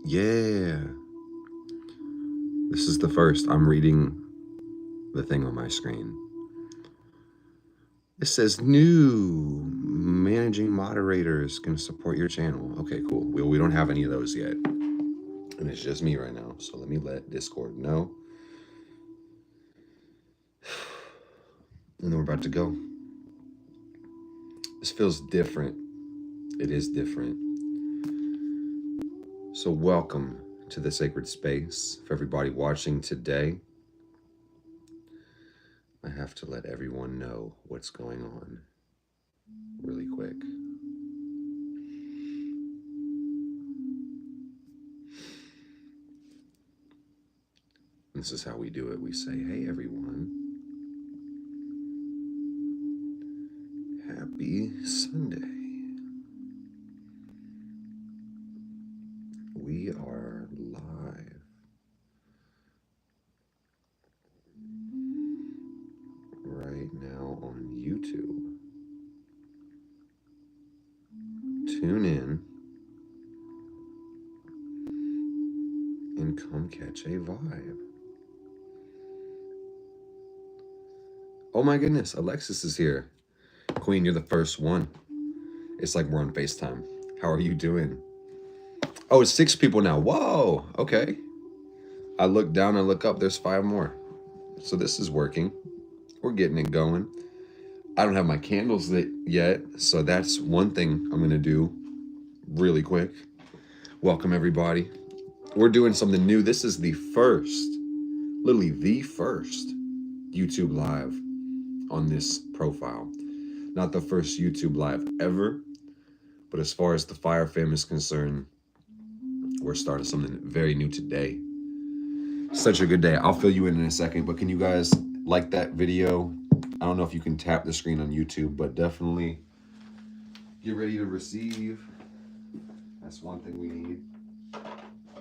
Yeah. This is the first. I'm reading the thing on my screen. It says new managing moderators can support your channel. Okay, cool. We don't have any of those yet. And it's just me right now. So let me let Discord know. And then we're about to go. This feels different. It is different. So welcome to the sacred space. For everybody watching today, I have to let everyone know what's going on really quick. This is how we do it. We say, hey everyone, happy Sunday. We are live right now on YouTube. Tune in and come catch a vibe. Oh my goodness, Alexis is here. Queen, you're the first one. It's like we're on FaceTime. How are you doing? Oh, it's 6 people now. Whoa, okay. I look down and look up, there's 5 more. So this is working. We're getting it going. I don't have my candles lit yet, so that's one thing I'm gonna do really quick. Welcome everybody. We're doing something new. This is the first, literally the first YouTube live on this profile. Not the first YouTube live ever, but as far as the Fire Fam is concerned, we're starting something very new today. Such a good day. I'll fill you in a second, but can you guys like that video? I don't know if you can tap the screen on YouTube, but definitely get ready to receive. That's one thing we need.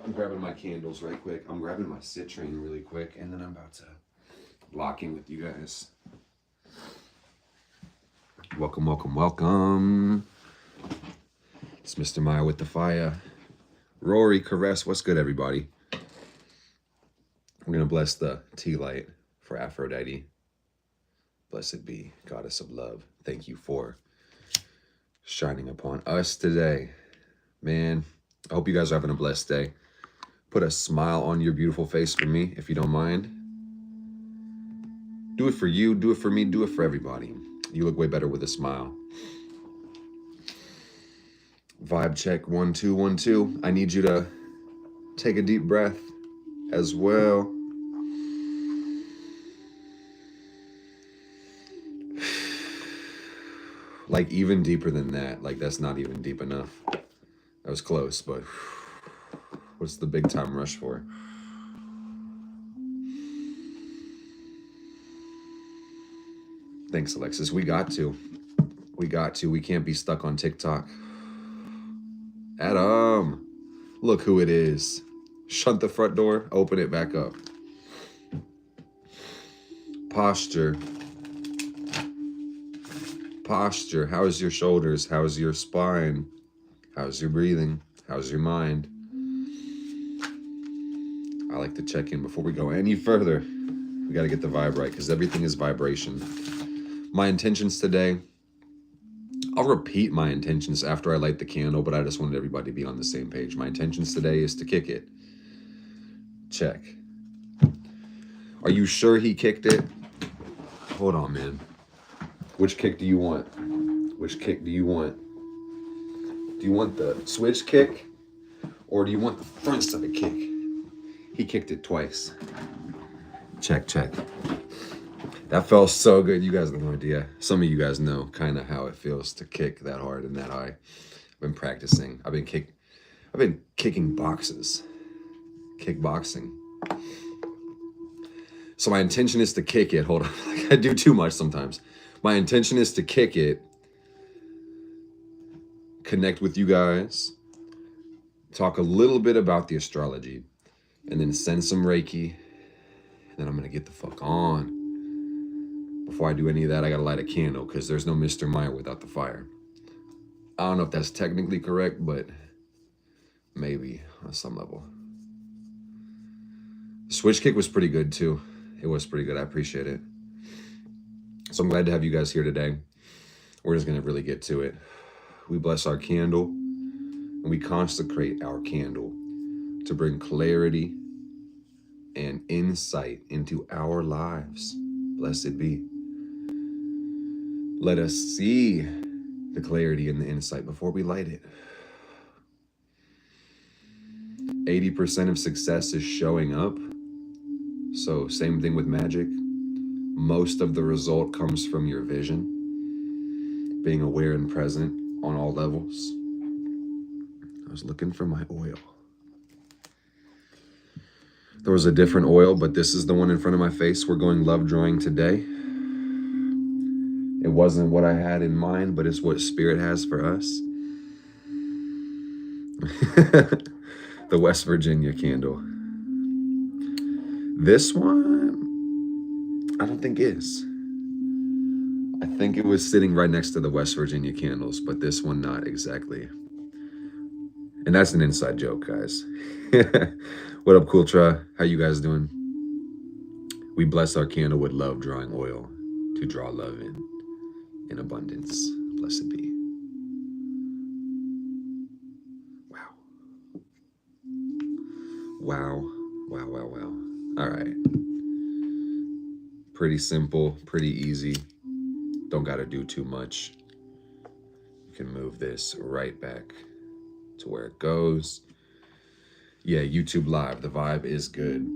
I'm grabbing my candles right quick. I'm grabbing my citrine really quick, and then I'm about to lock in with you guys. Welcome, welcome, welcome. It's Mr. Maya with the fire. Rory, Caress, what's good, everybody? We're going to bless the tea light for Aphrodite. Blessed be, goddess of love. Thank you for shining upon us today. Man, I hope you guys are having a blessed day. Put a smile on your beautiful face for me, if you don't mind. Do it for you, do it for me, do it for everybody. You look way better with a smile. Vibe check, 1 2 1 2. I need you to take a deep breath as well. Like even deeper than that. Like that's not even deep enough. That was close, but what's the big time rush for? Thanks, Alexis. We got to. We got to. We can't be stuck on TikTok. Adam, look who it is. Shut the front door, open it back up. Posture. Posture. How's your shoulders? How's your spine? How's your breathing? How's your mind? I like to check in before we go any further. We got to get the vibe right because everything is vibration. My intentions today, I'll repeat my intentions after I light the candle, but I just wanted everybody to be on the same page. My intentions today is to kick it. Check. Are you sure he kicked it? Hold on, man. Which kick do you want? Which kick do you want? Do you want the switch kick? Or do you want the front side kick? He kicked it twice. Check, check. That felt so good. You guys have no idea. Some of you guys know kind of how it feels to kick that hard and that high. I've been practicing. I've been kicking boxes. Kickboxing. So my intention is to kick it. Hold on. I do too much sometimes. My intention is to kick it. Connect with you guys. Talk a little bit about the astrology. And then send some Reiki. And then I'm going to get the fuck on. Before I do any of that, I gotta light a candle because there's no Mr. Maya without the fire. I don't know if that's technically correct, but maybe on some level. The switch kick was pretty good too. It was pretty good. I appreciate it. So I'm glad to have you guys here today. We're just going to really get to it. We bless our candle and we consecrate our candle to bring clarity and insight into our lives. Blessed be. Let us see the clarity and the insight before we light it. 80% of success is showing up. So same thing with magic. Most of the result comes from your vision, being aware and present on all levels. I was looking for my oil. There was a different oil, but this is the one in front of my face. We're going love drawing today. It wasn't what I had in mind, but it's what Spirit has for us. The West Virginia candle. This one, I don't think is. I think it was sitting right next to the West Virginia candles, but this one not exactly. And that's an inside joke, guys. What up, Kultra? How you guys doing? We bless our candle with love drawing oil to draw love in abundance. Blessed be. Wow. Wow. Wow, wow, wow. All right. Pretty simple, pretty easy. Don't got to do too much. You can move this right back to where it goes. Yeah, YouTube Live, the vibe is good.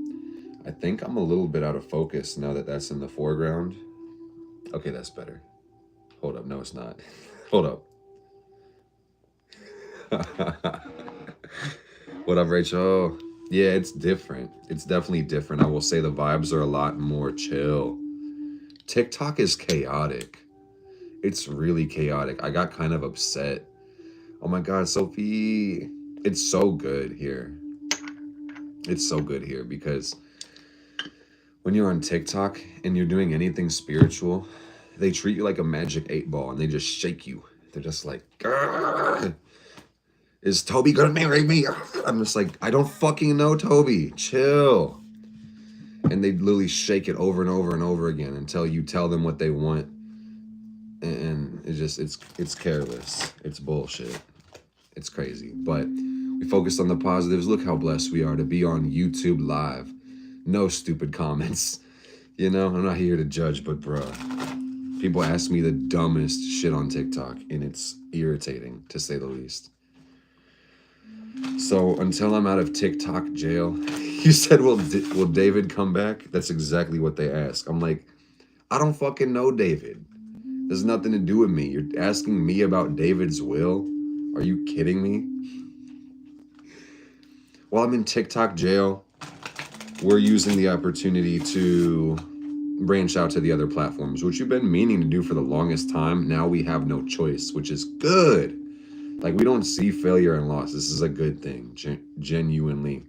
I think I'm a little bit out of focus now that that's in the foreground. Okay, that's better. Hold up, no it's not. Hold up. What up, Rachel? Yeah, it's different. It's definitely different. I will say the vibes are a lot more chill. TikTok is chaotic. It's really chaotic. I got kind of upset. Oh my God, Sophie. It's so good here. It's so good here because when you're on TikTok and you're doing anything spiritual, they treat you like a magic 8-ball and they just shake you. They're just like, "Grr. Is Toby gonna marry me?" I'm just like, I don't fucking know, Toby. Chill. And they literally shake it over and over and over again until you tell them what they want. And it's careless. It's bullshit. It's crazy. But we focus on the positives. Look how blessed we are to be on YouTube Live. No stupid comments. You know, I'm not here to judge, but bruh, people ask me the dumbest shit on TikTok, and it's irritating, to say the least. So until I'm out of TikTok jail, you said, will David come back? That's exactly what they ask. I'm like, I don't fucking know David. There's nothing to do with me. You're asking me about David's will? Are you kidding me? While I'm in TikTok jail, we're using the opportunity to branch out to the other platforms, which we've been meaning to do for the longest time. Now we have no choice, which is good. Like, we don't see failure and loss. This is a good thing, genuinely.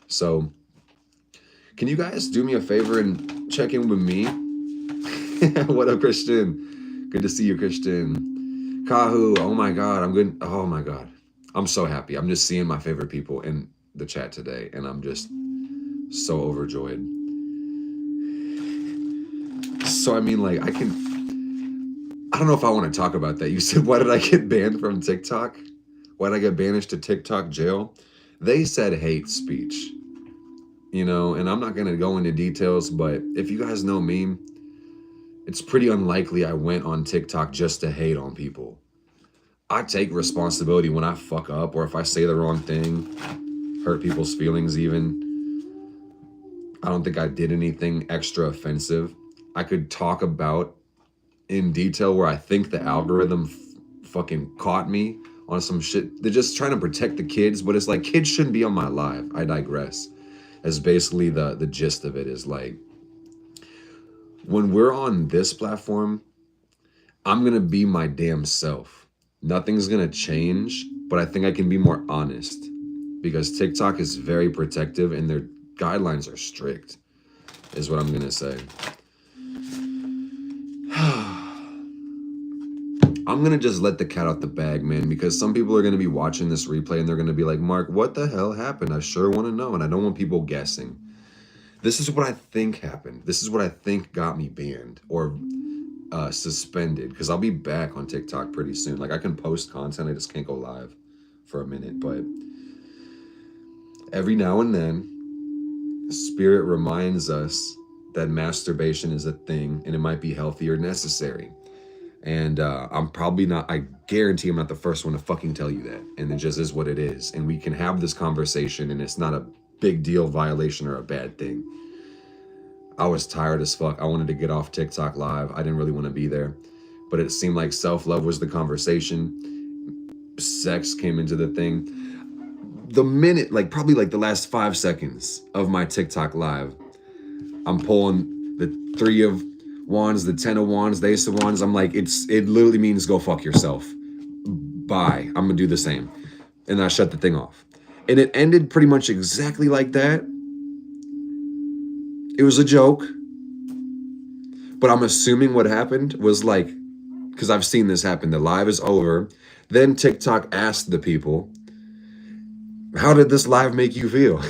So, can you guys do me a favor and check in with me? What up, Christian? Good to see you, Christian. Kahu, oh my God, I'm good. Oh my God. I'm so happy. I'm just seeing my favorite people in the chat today, and I'm just so overjoyed. So, I mean, like, I don't know if I want to talk about that. You said, why did I get banned from TikTok? Why did I get banished to TikTok jail? They said hate speech, you know, and I'm not going to go into details, but if you guys know me, it's pretty unlikely I went on TikTok just to hate on people. I take responsibility when I fuck up or if I say the wrong thing, hurt people's feelings even. I don't think I did anything extra offensive. I could talk about in detail where I think the algorithm fucking caught me on some shit. They're just trying to protect the kids, but it's like, kids shouldn't be on my live. I digress. As basically the gist of it is, like, when we're on this platform, I'm gonna be my damn self. Nothing's gonna change, but I think I can be more honest because TikTok is very protective and their guidelines are strict, is what I'm gonna say. I'm going to just let the cat out the bag, man, because some people are going to be watching this replay and they're going to be like, Mark, what the hell happened? I sure want to know. And I don't want people guessing. This is what I think happened. This is what I think got me banned or suspended, because I'll be back on TikTok pretty soon. Like, I can post content. I just can't go live for a minute. But every now and then, Spirit reminds us that masturbation is a thing and it might be healthy or necessary. And I'm probably not, I guarantee I'm not the first one to fucking tell you that. And it just is what it is. And we can have this conversation and it's not a big deal violation or a bad thing. I was tired as fuck. I wanted to get off TikTok live. I didn't really want to be there. But it seemed like self-love was the conversation. Sex came into the thing. The minute, like probably like the last 5 seconds of my TikTok live, I'm pulling the 3 of wands, the 10 of wands, the ace of wands. I'm like, it literally means go fuck yourself. Bye. I'm gonna do the same. And I shut the thing off. And it ended pretty much exactly like that. It was a joke. But I'm assuming what happened was like, because I've seen this happen, the live is over. Then TikTok asked the people, how did this live make you feel?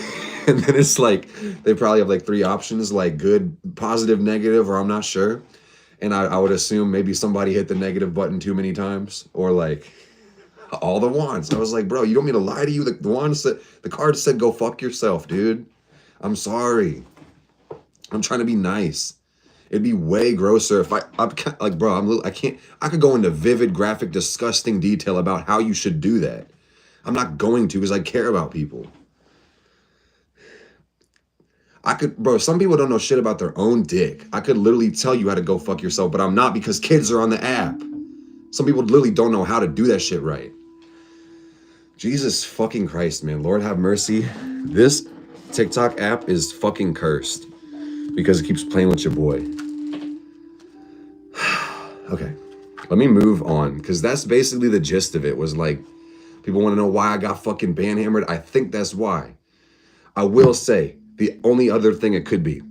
And then it's like, they probably have like 3 options, like good, positive, negative, or I'm not sure. And I would assume maybe somebody hit the negative button too many times, or like all the wands. I was like, bro, you want me to lie to you? The wand said, the card said, go fuck yourself, dude. I'm sorry. I'm trying to be nice. It'd be way grosser if I'm like, bro, I could go into vivid, graphic, disgusting detail about how you should do that. I'm not going to, because I care about people. Bro, some people don't know shit about their own dick. I could literally tell you how to go fuck yourself, but I'm not, because kids are on the app. Some people literally don't know how to do that shit right. Jesus fucking Christ, man. Lord have mercy. This TikTok app is fucking cursed because it keeps playing with your boy. Okay, let me move on, because that's basically the gist of it. Was like, people want to know why I got fucking banhammered. I think that's why. I will say, the only other thing it could be,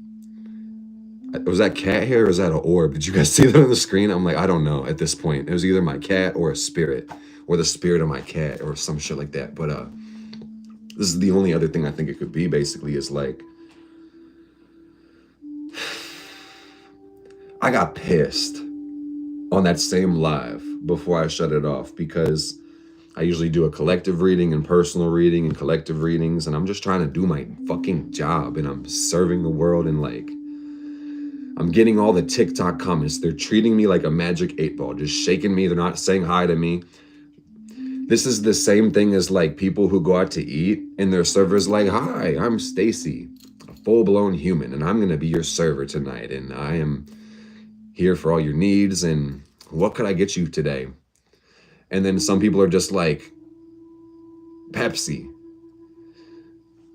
was that cat hair or was that an orb? Did you guys see that on the screen? I'm like, I don't know at this point. It was either my cat or a spirit, or the spirit of my cat or some shit like that. But this is the only other thing I think it could be, basically, is like, I got pissed on that same live before I shut it off, because I usually do a collective reading and personal reading and collective readings, and I'm just trying to do my fucking job, and I'm serving the world, and like, I'm getting all the TikTok comments. They're treating me like a magic 8-ball, just shaking me. They're not saying hi to me. This is the same thing as like people who go out to eat and their server's like, hi, I'm Stacy, a full-blown human, and I'm gonna be your server tonight, and I am here for all your needs, and what could I get you today? And then some people are just like, Pepsi.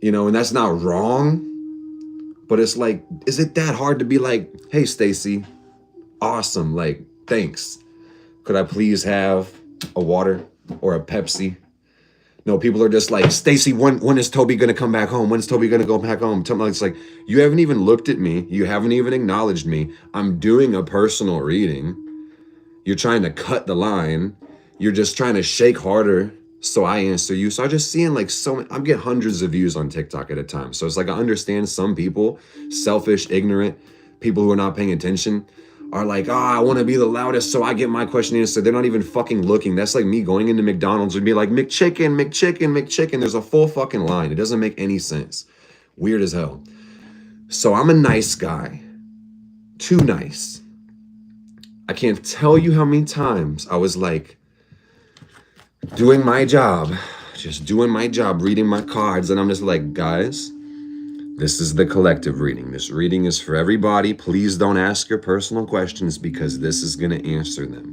You know, and that's not wrong, but it's like, is it that hard to be like, hey, Stacy, awesome, like, thanks. Could I please have a water or a Pepsi? No, people are just like, Stacy, when is Toby gonna come back home? When's Toby gonna go back home? It's like, you haven't even looked at me. You haven't even acknowledged me. I'm doing a personal reading. You're trying to cut the line. You're just trying to shake harder so I answer you. So I'm just seeing like I'm getting hundreds of views on TikTok at a time. So it's like, I understand some people, selfish, ignorant, people who are not paying attention, are like, I want to be the loudest so I get my question answered. They're not even fucking looking. That's like me going into McDonald's and be like, McChicken, McChicken, McChicken. There's a full fucking line. It doesn't make any sense. Weird as hell. So I'm a nice guy. Too nice. I can't tell you how many times I was like, doing my job, just doing my job, reading my cards, and I'm just like, guys, this is the collective reading. This reading is for everybody. Please don't ask your personal questions, because this is going to answer them.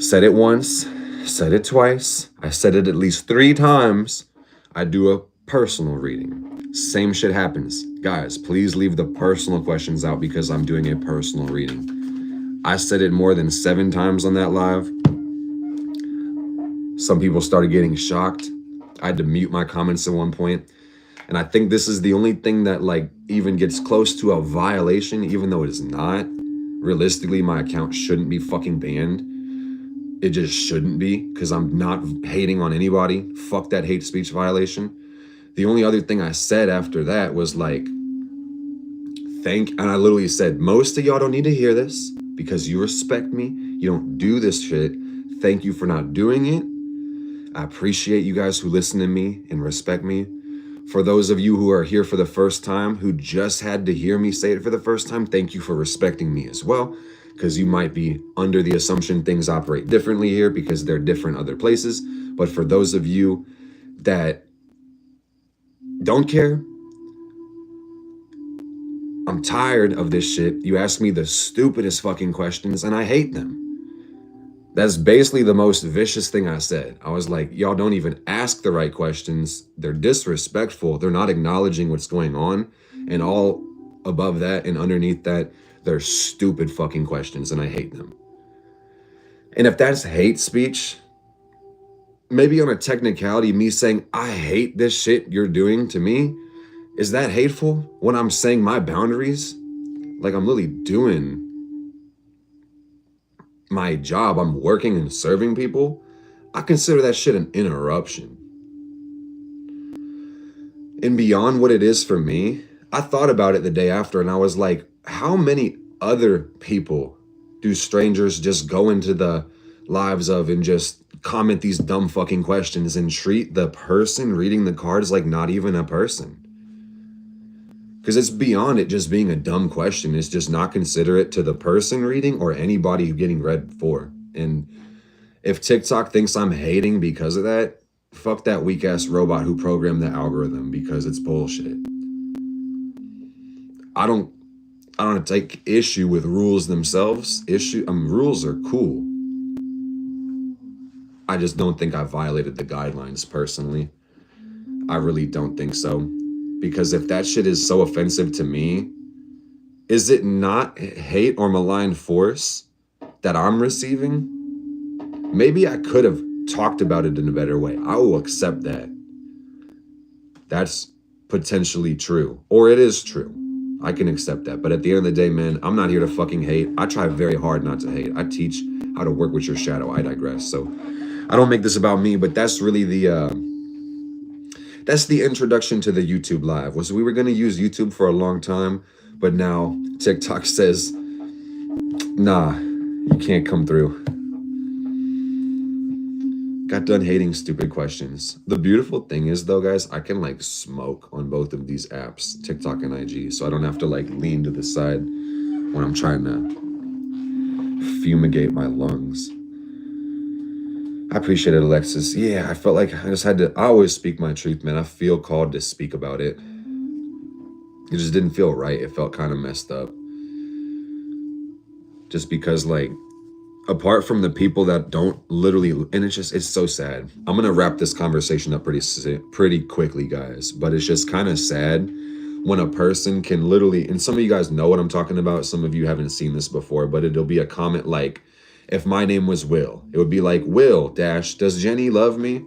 Said it once, said it twice. I said it at least 3 times. I do a personal reading. Same shit happens. Guys, please leave the personal questions out, because I'm doing a personal reading. I said it more than 7 times on that live. Some people started getting shocked. I had to mute my comments at one point. And I think this is the only thing that like even gets close to a violation, even though it is not. realistically, my account shouldn't be fucking banned. It just shouldn't be, because I'm not hating on anybody. Fuck that hate speech violation. The only other thing I said after that was like, and I literally said, most of y'all don't need to hear this because you respect me. You don't do this shit. Thank you for not doing it. I appreciate you guys who listen to me and respect me. For those of you who are here for the first time, who just had to hear me say it for the first time, thank you for respecting me as well, because you might be under the assumption things operate differently here because they're different other places. But for those of you that don't care, I'm tired of this shit. You ask me the stupidest fucking questions and I hate them. That's basically the most vicious thing I said. I was like, y'all don't even ask the right questions. They're disrespectful. They're not acknowledging what's going on. And all above that and underneath that, they're stupid fucking questions and I hate them. And if that's hate speech, maybe on a technicality, me saying, I hate this shit you're doing to me, is that hateful when I'm saying my boundaries? Like I'm literally doing my job. I'm working and serving people. I consider that shit an interruption. And beyond what it is for me, I thought about it the day after and I was like, how many other people do strangers just go into the lives of and just comment these dumb fucking questions and treat the person reading the cards like not even a person? Because it's beyond it just being a dumb question. It's just not considerate to the person reading or anybody getting read for. And if TikTok thinks I'm hating because of that, fuck that weak ass robot who programmed the algorithm, because it's bullshit. I don't take issue with rules themselves. Rules are cool. I just don't think I violated the guidelines personally. I really don't think so. Because if that shit is so offensive to me, is it not hate or malign force that I'm receiving? Maybe I could have talked about it in a better way. I will accept that. That's potentially true. Or it is true. I can accept that. But at the end of the day, man, I'm not here to fucking hate. I try very hard not to hate. I teach how to work with your shadow. I digress. So I don't make this about me, but that's really that's the introduction to the YouTube live. Was we were going to use YouTube for a long time, but now TikTok says, nah, you can't come through. Got done hating stupid questions. The beautiful thing is though, guys, I can like smoke on both of these apps, TikTok and IG, so I don't have to like lean to the side when I'm trying to fumigate my lungs. I appreciate it, Alexis. Yeah, I felt like I just had to, I always speak my truth, man. I feel called to speak about it. It just didn't feel right. It felt kind of messed up. Just because like, apart from the people that don't literally, and it's so sad. I'm going to wrap this conversation up pretty quickly, guys. But it's just kind of sad when a person can literally, and some of you guys know what I'm talking about. Some of you haven't seen this before, but it'll be a comment like, if my name was Will, it would be like, Will dash, does Jenny love me?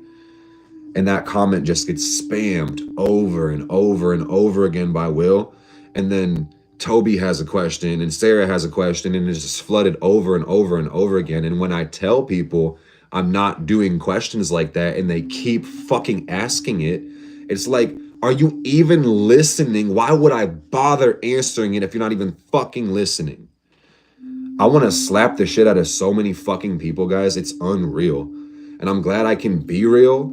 And that comment just gets spammed over and over and over again by Will. And then Toby has a question and Sarah has a question, and it's just flooded over and over and over again. And when I tell people I'm not doing questions like that and they keep fucking asking it, it's like, are you even listening? Why would I bother answering it if you're not even fucking listening? I want to slap the shit out of so many fucking people, guys. It's unreal. And I'm glad I can be real,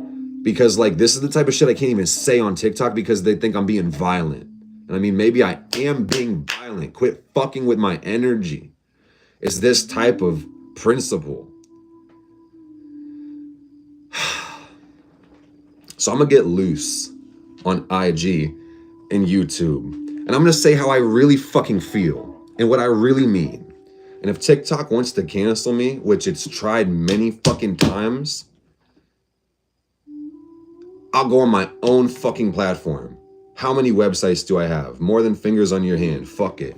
because like this is the type of shit I can't even say on TikTok because they think I'm being violent. And I mean, maybe I am being violent. Quit fucking with my energy. It's this type of principle. So I'm going to get loose on IG and YouTube. And I'm going to say how I really fucking feel and what I really mean. And if TikTok wants to cancel me, which it's tried many fucking times, I'll go on my own fucking platform. How many websites do I have? More than fingers on your hand. Fuck it.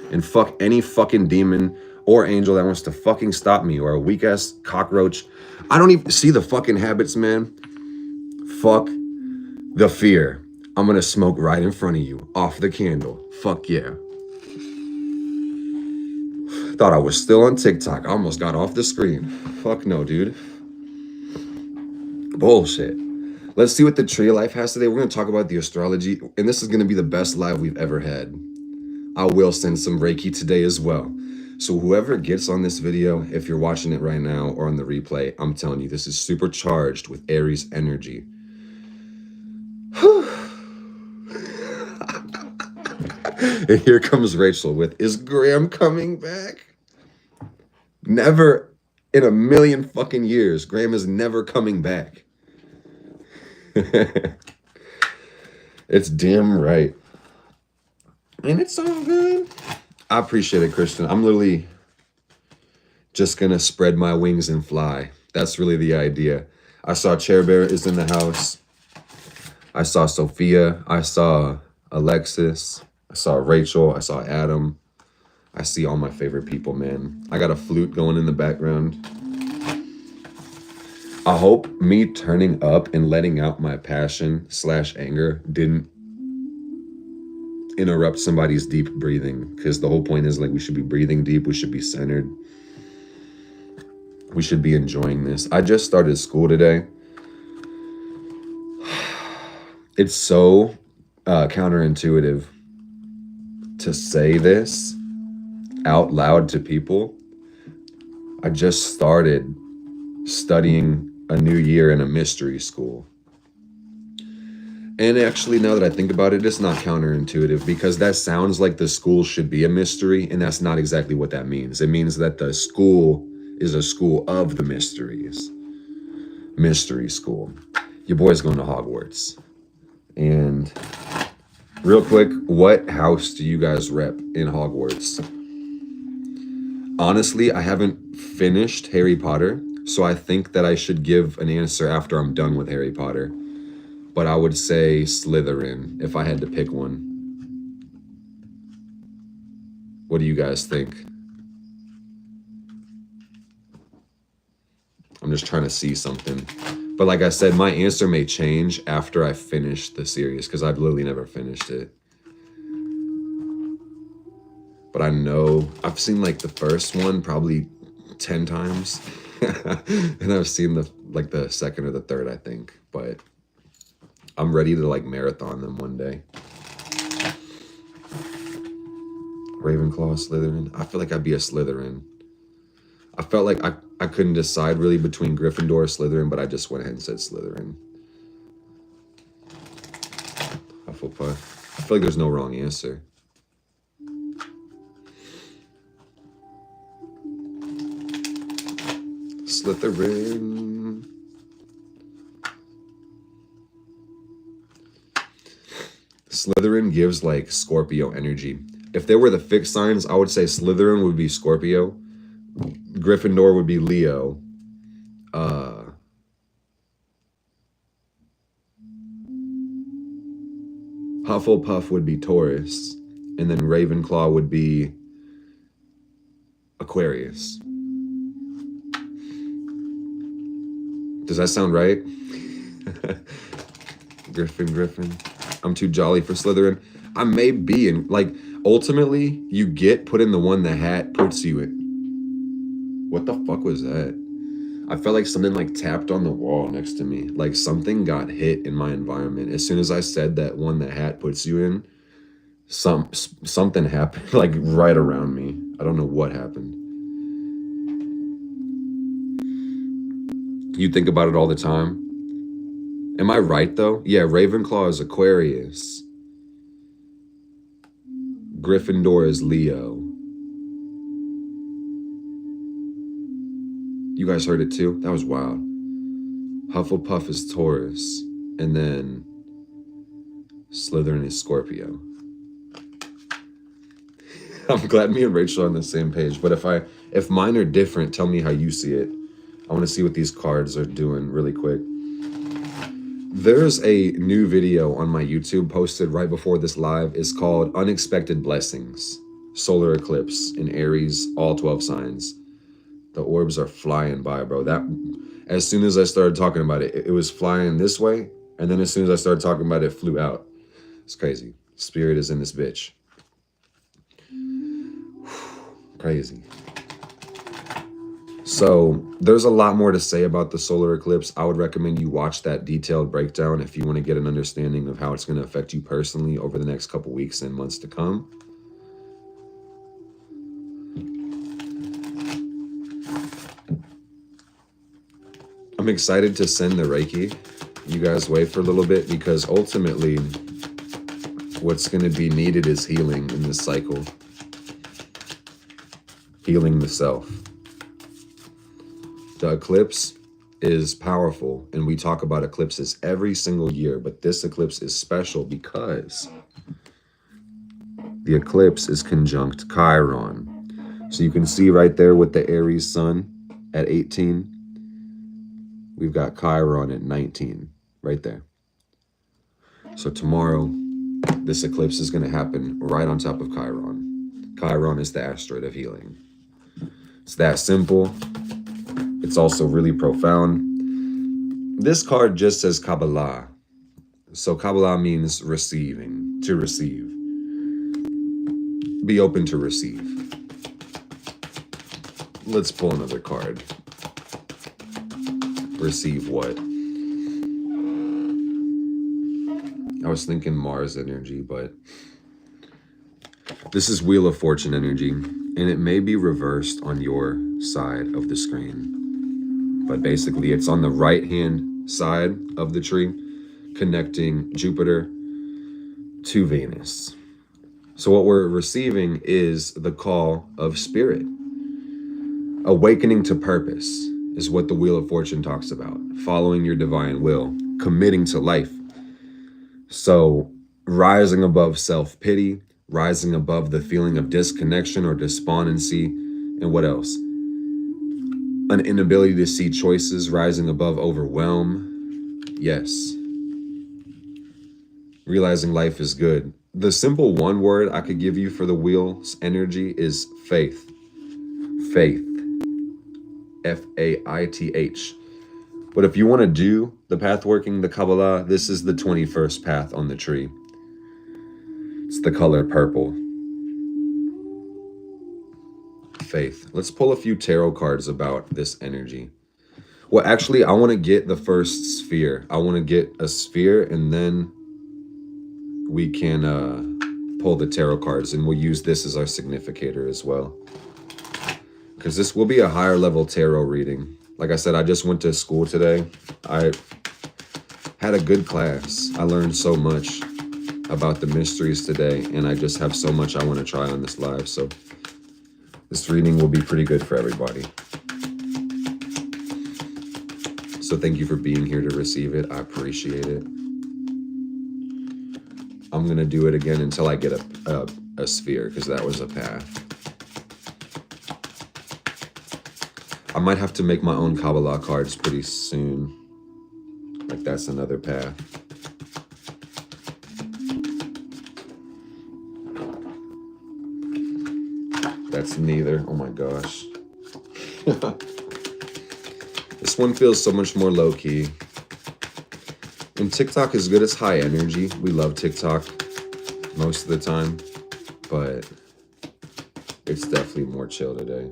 And fuck any fucking demon or angel that wants to fucking stop me, or a weak ass cockroach. I don't even see the fucking habits, man. Fuck the fear. I'm gonna smoke right in front of you. Off the candle. Fuck yeah. Thought I was still on TikTok. I almost got off the screen. Fuck no, dude. Bullshit. Let's see what the tree of life has today. We're going to talk about the astrology, and this is going to be the best live we've ever had. I will send some Reiki today as well. So whoever gets on this video, if you're watching it right now or on the replay, I'm telling you, this is supercharged with Aries energy. And here comes Rachel with, is Graham coming back? Never in a million fucking years. Graham is never coming back. It's damn right. And it's all good. I appreciate it, Christian. I'm literally just gonna spread my wings and fly. That's really the idea. I saw Chair Bear is in the house. I saw Sophia. I saw Alexis. I saw Rachel. I saw Adam. I see all my favorite people, man. I got a flute going in the background. I hope me turning up and letting out my passion / anger didn't interrupt somebody's deep breathing, because the whole point is like we should be breathing deep. We should be centered. We should be enjoying this. I just started school today. It's so counterintuitive to say this out loud to people. I just started studying a new year in a mystery school. And actually, now that I think about it, it's not counterintuitive, because that sounds like the school should be a mystery, and that's not exactly what that means. It means that the school is a school of the mysteries. Mystery school. Your boy's going to Hogwarts. And real quick, what house do you guys rep in Hogwarts? Honestly, I haven't finished Harry Potter, so I think that I should give an answer after I'm done with Harry Potter. But I would say Slytherin if I had to pick one. What do you guys think? I'm just trying to see something. But like I said, my answer may change after I finish the series, because I've literally never finished it. But I know I've seen like the first one probably 10 times. And I've seen the second or the third, I think. But I'm ready to like marathon them one day. Ravenclaw, Slytherin. I feel like I'd be a Slytherin. I felt like I couldn't decide really between Gryffindor or Slytherin, but I just went ahead and said Slytherin. Hufflepuff. I feel like there's no wrong answer. Slytherin. Slytherin gives like Scorpio energy. If they were the fixed signs, I would say Slytherin would be Scorpio. Gryffindor would be Leo. Hufflepuff would be Taurus. And then Ravenclaw would be Aquarius. Does that sound right? Griffin. I'm too jolly for Slytherin. I may be in, like, ultimately, you get put in the one the hat puts you in. What the fuck was that? I felt like something like tapped on the wall next to me. Like something got hit in my environment. As soon as I said that one the hat puts you in, something happened like right around me. I don't know what happened. You think about it all the time. Am I right though? Yeah, Ravenclaw is Aquarius. Gryffindor is Leo. You guys heard it too? That was wild. Hufflepuff is Taurus. And then Slytherin is Scorpio. I'm glad me and Rachel are on the same page. But if mine are different, tell me how you see it. I want to see what these cards are doing really quick. There's a new video on my YouTube posted right before this live. It's called Unexpected Blessings. Solar eclipse in Aries, all 12 signs. The orbs are flying by, bro. That, as soon as I started talking about it, it was flying this way. And then as soon as I started talking about it, it flew out. It's crazy. Spirit is in this bitch. Crazy. So there's a lot more to say about the solar eclipse. I would recommend you watch that detailed breakdown if you want to get an understanding of how it's going to affect you personally over the next couple weeks and months to come. I'm excited to send the Reiki you guys way for a little bit, because ultimately what's going to be needed is healing in this cycle. Healing the self. The eclipse is powerful, and we talk about eclipses every single year, but this eclipse is special because the eclipse is conjunct Chiron. So you can see right there with the Aries sun at 18, we've got Chiron at 19, right there. So tomorrow, this eclipse is going to happen right on top of Chiron. Chiron is the asteroid of healing. It's that simple. It's also really profound. This card just says Kabbalah. So Kabbalah means receiving, to receive. Be open to receive. Let's pull another card. Receive what? I was thinking Mars energy, but this is Wheel of Fortune energy, and it may be reversed on your side of the screen. But basically, it's on the right-hand side of the tree, connecting Jupiter to Venus. So what we're receiving is the call of spirit. Awakening to purpose is what the Wheel of Fortune talks about. Following your divine will, committing to life. So rising above self-pity, rising above the feeling of disconnection or despondency, and what else? An inability to see choices, rising above overwhelm. Yes. Realizing life is good. The simple one word I could give you for the wheel's energy is faith. Faith. F-A-I-T-H. But if you want to do the path working, the Kabbalah, this is the 21st path on the tree. It's the color purple. Faith. Let's pull a few tarot cards about this energy. Well, actually, I want to get the first sphere. I want to get a sphere, and then we can pull the tarot cards, and we'll use this as our significator as well. Because this will be a higher level tarot reading. Like I said, I just went to school today. I had a good class. I learned so much about the mysteries today, and I just have so much I want to try on this live. So this reading will be pretty good for everybody. So thank you for being here to receive it. I appreciate it. I'm going to do it again until I get a sphere, because that was a path. I might have to make my own Kabbalah cards pretty soon. Like that's another path. That's neither. Oh my gosh. This one feels so much more low-key. And TikTok is good as high energy. We love TikTok most of the time, but it's definitely more chill today.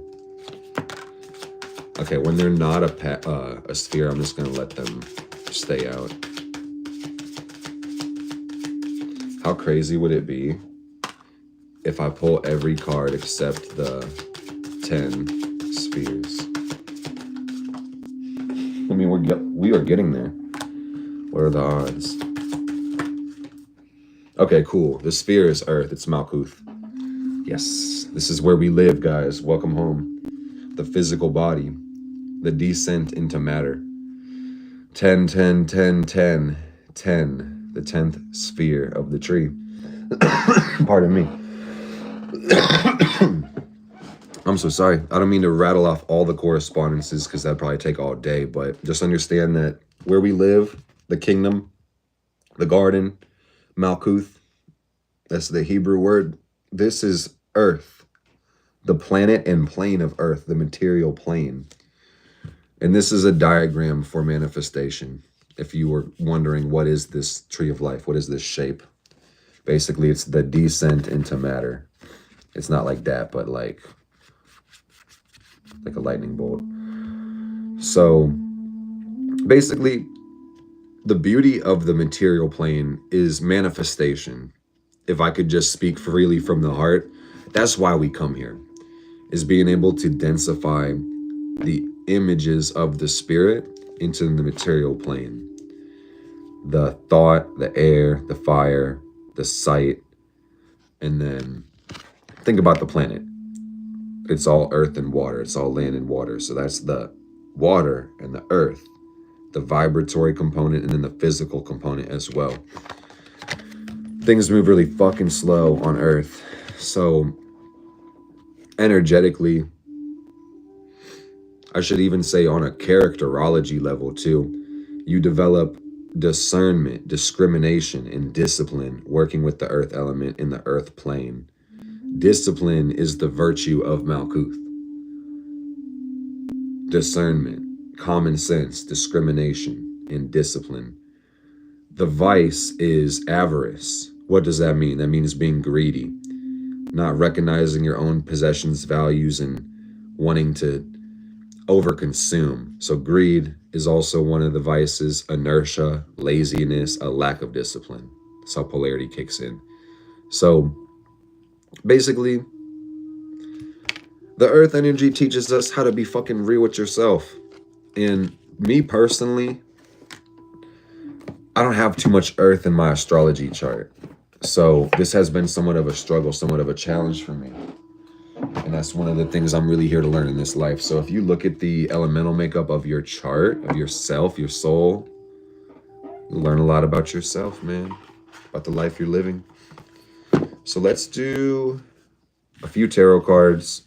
Okay, when they're not a sphere, I'm just gonna let them stay out. How crazy would it be if I pull every card except the 10 spheres? I mean, we are getting there. What are the odds? Okay, cool. The sphere is Earth. It's Malkuth. Yes, this is where we live, guys. Welcome home. The physical body. The descent into matter. 10, 10, 10, 10, 10. The 10th sphere of the tree. Pardon me. I'm so sorry. I don't mean to rattle off all the correspondences, because that'd probably take all day, but just understand that where we live, the kingdom, the garden, Malkuth, that's the Hebrew word. This is Earth, the planet and plane of Earth, the material plane. And this is a diagram for manifestation. If you were wondering, what is this tree of life? What is this shape? Basically, it's the descent into matter. It's not like that, but like a lightning bolt. So basically, the beauty of the material plane is manifestation. If I could just speak freely from the heart, that's why we come here, is being able to densify the images of the spirit into the material plane. The thought, the air, the fire, the sight, and then think about the planet. It's all earth and water. It's all land and water. So that's the water and the earth, the vibratory component, and then the physical component as well. Things move really fucking slow on earth. So energetically, I should even say on a characterology level too, you develop discernment, discrimination, and discipline working with the earth element in the earth plane. Discipline is the virtue of Malkuth. Discernment, common sense, discrimination, and discipline. The vice is avarice. What does that mean? That means being greedy, not recognizing your own possessions, values, and wanting to overconsume. So greed is also one of the vices. Inertia, laziness, a lack of discipline. That's how polarity kicks in. So basically, the earth energy teaches us how to be fucking real with yourself. And me personally, I don't have too much earth in my astrology chart. So this has been somewhat of a struggle, somewhat of a challenge for me. And that's one of the things I'm really here to learn in this life. So if you look at the elemental makeup of your chart, of yourself, your soul, you'll learn a lot about yourself, man, about the life you're living. So let's do a few tarot cards.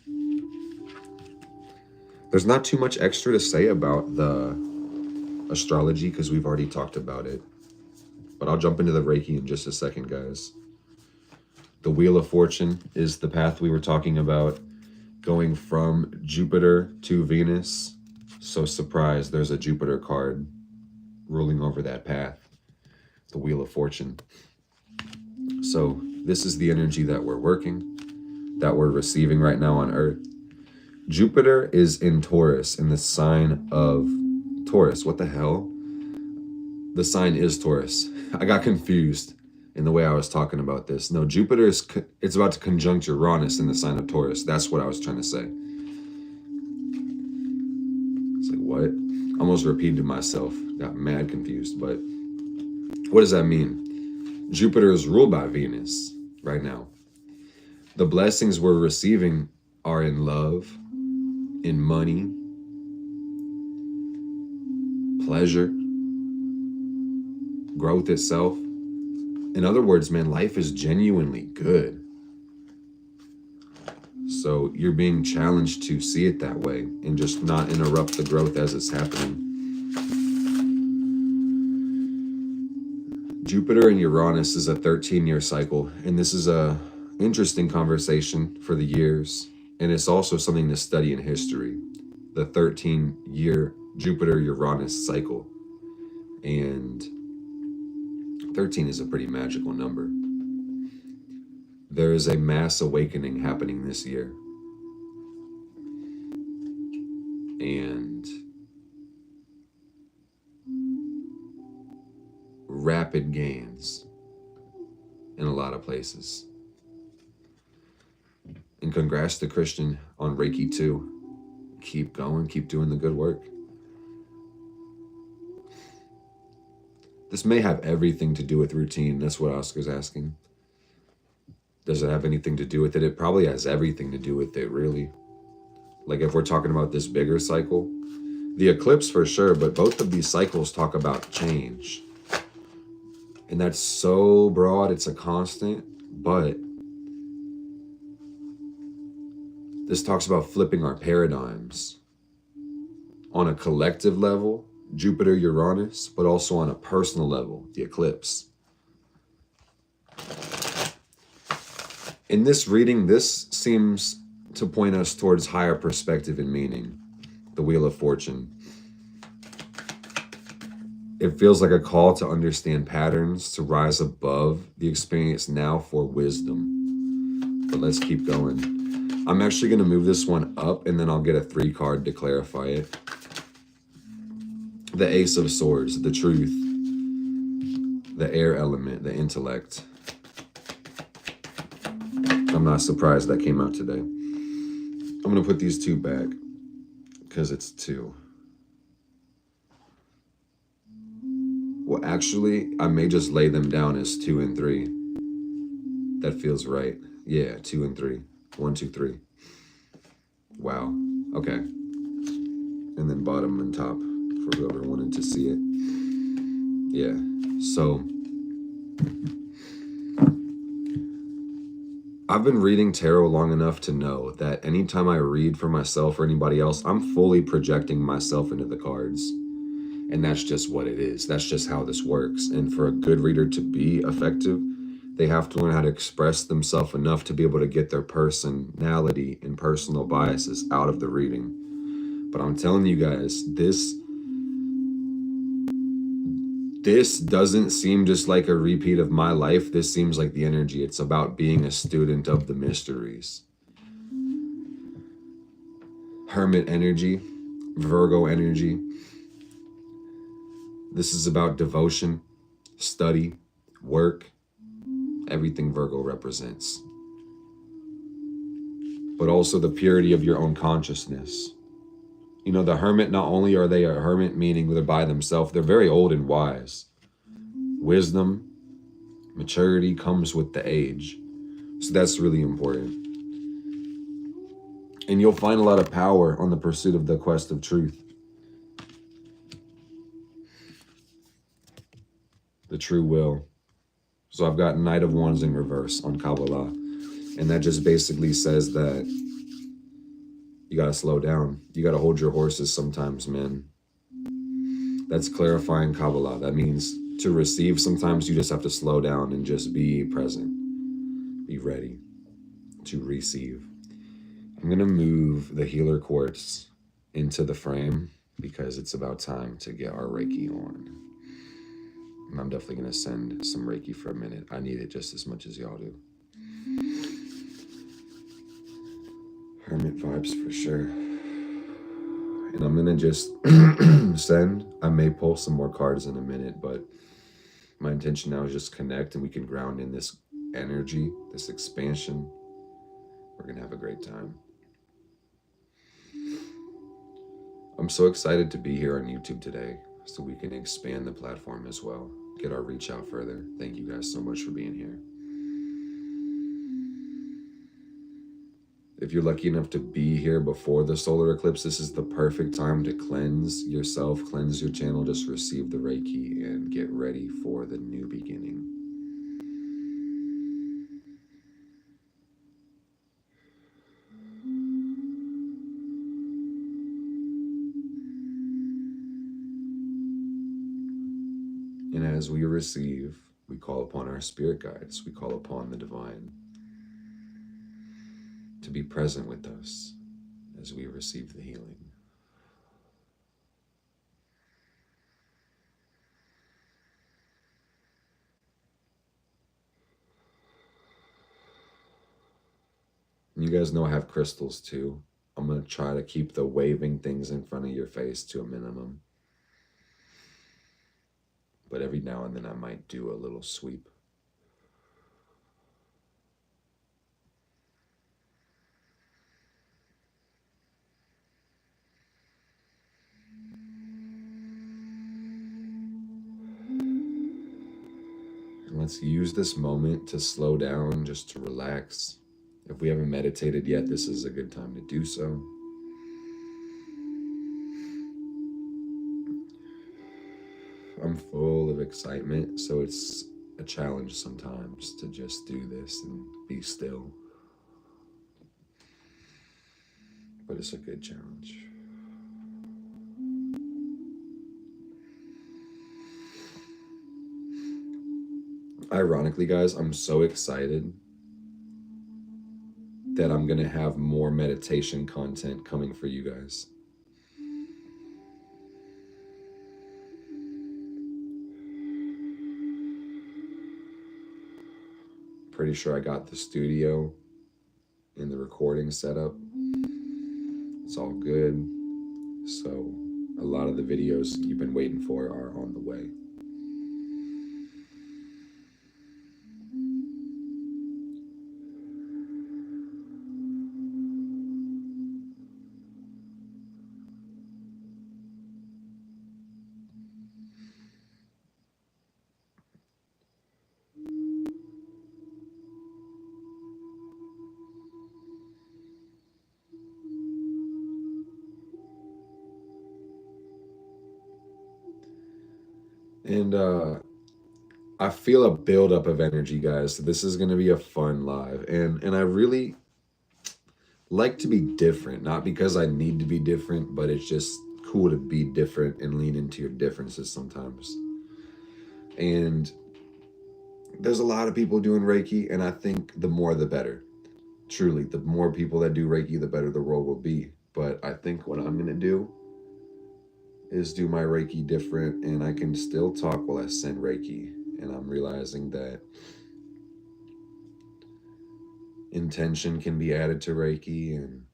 There's not too much extra to say about the astrology because we've already talked about it. But I'll jump into the Reiki in just a second, guys. The Wheel of Fortune is the path we were talking about, going from Jupiter to Venus. So surprised, there's a Jupiter card ruling over that path, the Wheel of Fortune. So this is the energy that we're working, that we're receiving right now on Earth. Jupiter is in Taurus, in the sign of Taurus. What the hell? The sign is Taurus. I got confused in the way I was talking about this. No, Jupiter is, it's about to conjunct Uranus in the sign of Taurus. That's what I was trying to say. It's like, what? Almost repeated myself. Got mad confused. But what does that mean? Jupiter is ruled by Venus right now. The blessings we're receiving are in love, in money, pleasure, growth itself. In other words, man, life is genuinely good. So you're being challenged to see it that way and just not interrupt the growth as it's happening. Jupiter and Uranus is a 13-year cycle, and this is a interesting conversation for the years, and it's also something to study in history, the 13-year Jupiter-Uranus cycle. And 13 is a pretty magical number. There is a mass awakening happening this year. And rapid gains in a lot of places. And congrats to Christian on Reiki too. Keep going, keep doing the good work. This may have everything to do with routine. That's what Oscar's asking. Does it have anything to do with it? It probably has everything to do with it, really. Like if we're talking about this bigger cycle, the eclipse for sure, but both of these cycles talk about change. And that's so broad, it's a constant, but this talks about flipping our paradigms on a collective level, Jupiter, Uranus, but also on a personal level, the eclipse. In this reading, this seems to point us towards higher perspective and meaning, the Wheel of Fortune. It feels like a call to understand patterns, to rise above the experience now for wisdom. But let's keep going. I'm actually going to move this one up, and then I'll get a 3 card to clarify it. The Ace of Swords, the truth, the air element, the intellect. I'm not surprised that came out today. I'm going to put these two back because it's two. Well, actually, I may just lay them down as 2 and 3. That feels right. Yeah, 2 and 3. 1, 2, 3. Wow. Okay. And then bottom and top for whoever wanted to see it. Yeah. So I've been reading tarot long enough to know that anytime I read for myself or anybody else, I'm fully projecting myself into the cards. And that's just what it is. That's just how this works. And for a good reader to be effective, they have to learn how to express themselves enough to be able to get their personality and personal biases out of the reading. But I'm telling you guys, this doesn't seem just like a repeat of my life. This seems like the energy. It's about being a student of the mysteries. Hermit energy, Virgo energy. This is about devotion, study, work, everything Virgo represents. But also the purity of your own consciousness. You know, the hermit, not only are they a hermit, meaning they're by themselves, they're very old and wise. Wisdom, maturity comes with the age. So that's really important. And you'll find a lot of power on the pursuit of the quest of truth. The true will. So I've got Knight of Wands in reverse on Kabbalah. And that just basically says that you got to slow down. You got to hold your horses sometimes, man. That's clarifying Kabbalah. That means to receive, sometimes you just have to slow down and just be present. Be ready to receive. I'm going to move the healer quartz into the frame because it's about time to get our Reiki on. And I'm definitely going to send some Reiki for a minute. I need it just as much as y'all do. Hermit vibes for sure. And I'm going to just send. I may pull some more cards in a minute, but my intention now is just connect and we can ground in this energy, this expansion. We're going to have a great time. I'm so excited to be here on YouTube today so we can expand the platform as well, get our reach out further. Thank you guys so much for being here. If you're lucky enough to be here before the solar eclipse, this is the perfect time to cleanse yourself, cleanse your channel, just receive the Reiki and get ready for the new beginning. And as we receive, we call upon our spirit guides, we call upon the divine to be present with us as we receive the healing. And you guys know I have crystals too. I'm going to try to keep the waving things in front of your face to a minimum. But every now and then I might do a little sweep. And let's use this moment to slow down, just to relax. If we haven't meditated yet, this is a good time to do so. I'm full of excitement, so it's a challenge sometimes to just do this and be still. But it's a good challenge. Ironically, guys, I'm so excited that I'm going to have more meditation content coming for you guys. Pretty sure I got the studio and the recording set up. It's all good. So A lot of the videos you've been waiting for are on the way. And I feel a buildup of energy, guys. So this is going to be a fun live, and I really like to be different, not because I need to be different, but it's just cool to be different and lean into your differences sometimes. And there's a lot of people doing Reiki, and I think the more the better. Truly, the more people that do Reiki, the better the world will be. But I think what I'm going to do is do my Reiki different, and I can still talk while I send Reiki. And I'm realizing that intention can be added to Reiki, and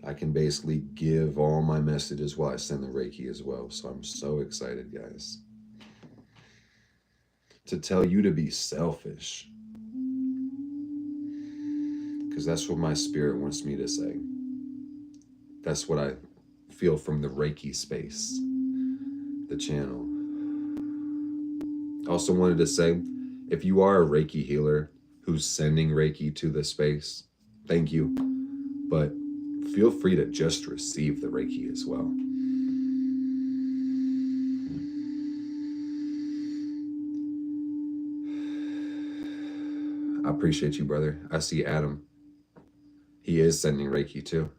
I can basically give all my messages while I send the Reiki as well. So I'm so excited, guys, to tell you to be selfish, because that's what my spirit wants me to say. That's what I feel from the Reiki space, the channel. Also wanted to say, if you are a Reiki healer who's sending Reiki to the space, thank you. But feel free to just receive the Reiki as well. I appreciate you, brother. I see Adam. He is sending Reiki too.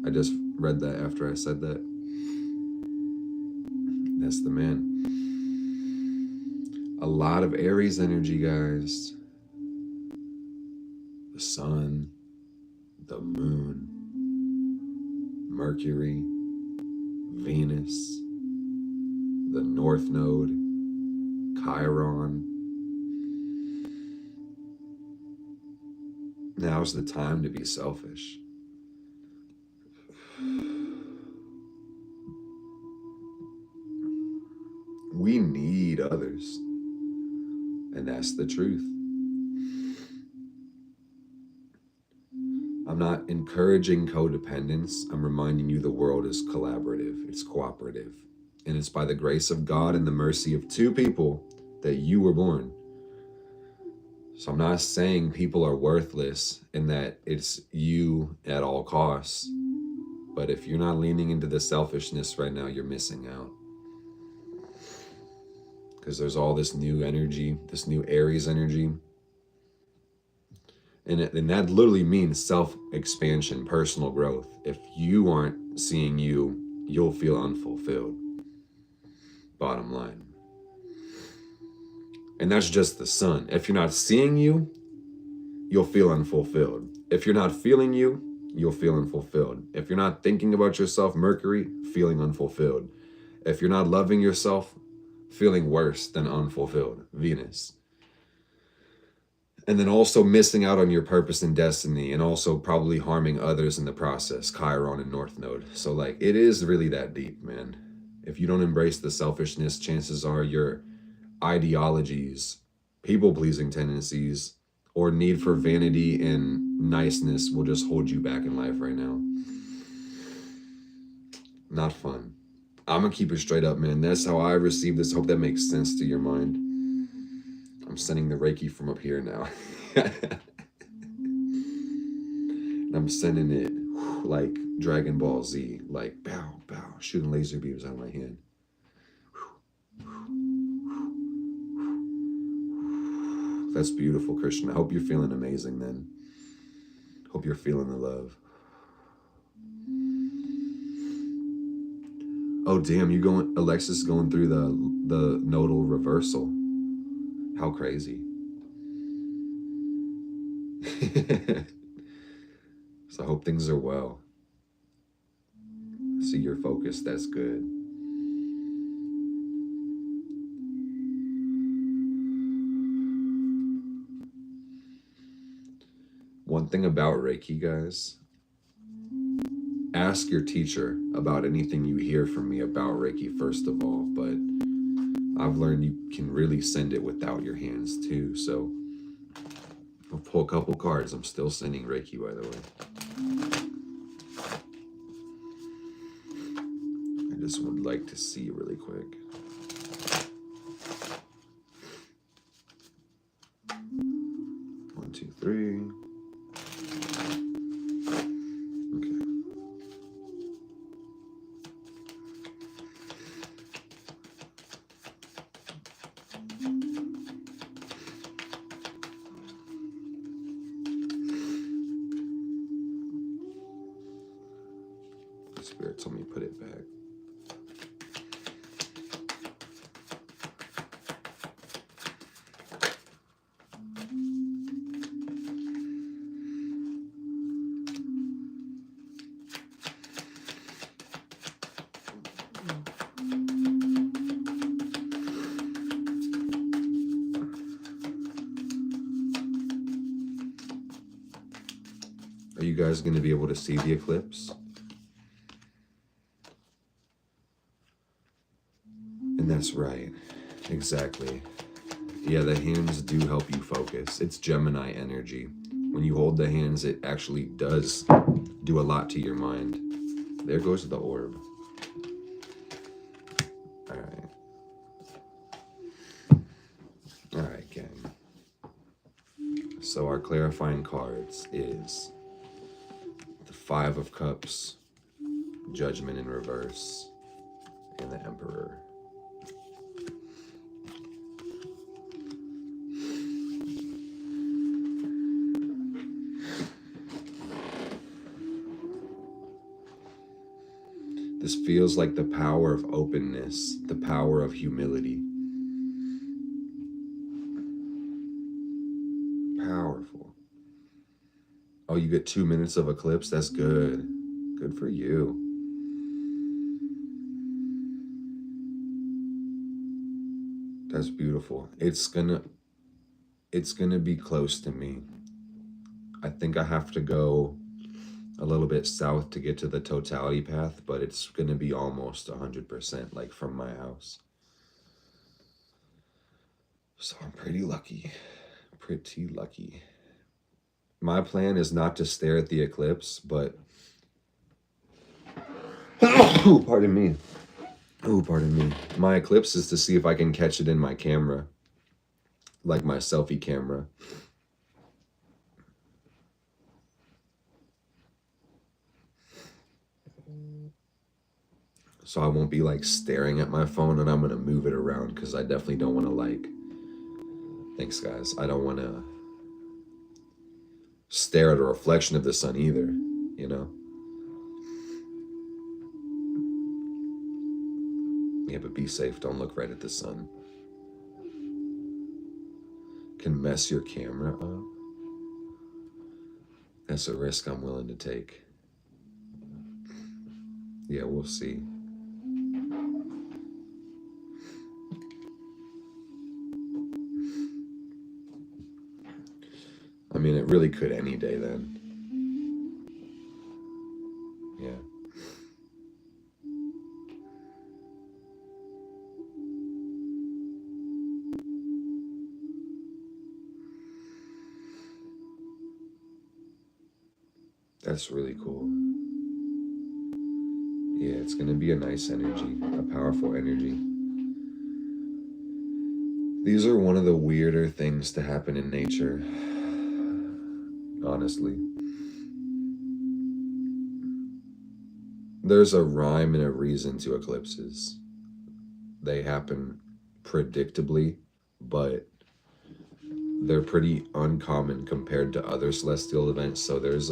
I just read that after I said that. That's the man. A lot of Aries energy, guys. The sun, the moon, Mercury, Venus, the North Node, Chiron. Now's the time to be selfish. We need others, and that's the truth. I'm not encouraging codependence. I'm reminding you the world is collaborative, it's cooperative, and it's by the grace of God and the mercy of two people that you were born. So I'm not saying people are worthless and that it's you at all costs, but if you're not leaning into the selfishness right now, you're missing out. Because there's all this new energy, this new Aries energy. And that literally means self-expansion, personal growth. If you aren't seeing you, you'll feel unfulfilled. Bottom line. And that's just the sun. If you're not seeing you, you'll feel unfulfilled. If you're not feeling you, you'll feel unfulfilled. If you're not thinking about yourself, Mercury, feeling unfulfilled. If you're not loving yourself, feeling worse than unfulfilled, Venus. And then also missing out on your purpose and destiny, and also probably harming others in the process, Chiron and North Node. So like, it is really that deep, man. If you don't embrace the selfishness, chances are your ideologies, people-pleasing tendencies, or need for vanity and niceness will just hold you back in life right now. Not fun. I'm gonna keep it straight up, man. That's how I receive this. Hope that makes sense to your mind. I'm sending the Reiki from up here now. And I'm sending it like Dragon Ball Z, like bow, bow, shooting laser beams out of my hand. That's beautiful, Christian. I hope you're feeling amazing then. Hope you're feeling the love. Oh, damn, Alexis going through the nodal reversal. How crazy. So I hope things are well. See, you're focused. That's good. One thing about Reiki, guys, ask your teacher about anything you hear from me about Reiki, first of all, but I've learned you can really send it without your hands too. So I'll pull a couple cards. I'm still sending Reiki, by the way. I just would like to see really quick. One, two, three. Okay. Spirit told me to put it back. Are you guys going to be able to see the eclipse? And that's right. Exactly. Yeah, the hands do help you focus. It's Gemini energy. When you hold the hands, it actually does do a lot to your mind. There goes the orb. All right. All right, gang. So our clarifying cards is the Five of Cups, Judgment in reverse, and the Emperor. This feels like the power of openness, the power of humility. Powerful. Oh, you get 2 minutes of eclipse? That's good. Good for you. That's beautiful. It's gonna be close to me. I think I have to go a little bit south to get to the totality path, but it's gonna be almost 100%, like from my house. So I'm pretty lucky. Pretty lucky. My plan is not to stare at the eclipse, but pardon me. Oh, pardon me. My eclipse is to see if I can catch it in my camera, like my selfie camera. So I won't be like staring at my phone, and I'm going to move it around because I definitely don't want to like, thanks guys, I don't want to stare at a reflection of the sun either, you know? Yeah, but be safe. Don't look right at the sun. Can mess your camera up. That's a risk I'm willing to take. Yeah, we'll see. I mean, it really could any day then. Yeah. That's really cool. Yeah, it's going to be a nice energy, a powerful energy. These are one of the weirder things to happen in nature, honestly. There's a rhyme and a reason to eclipses. They happen predictably, but they're pretty uncommon compared to other celestial events. So there's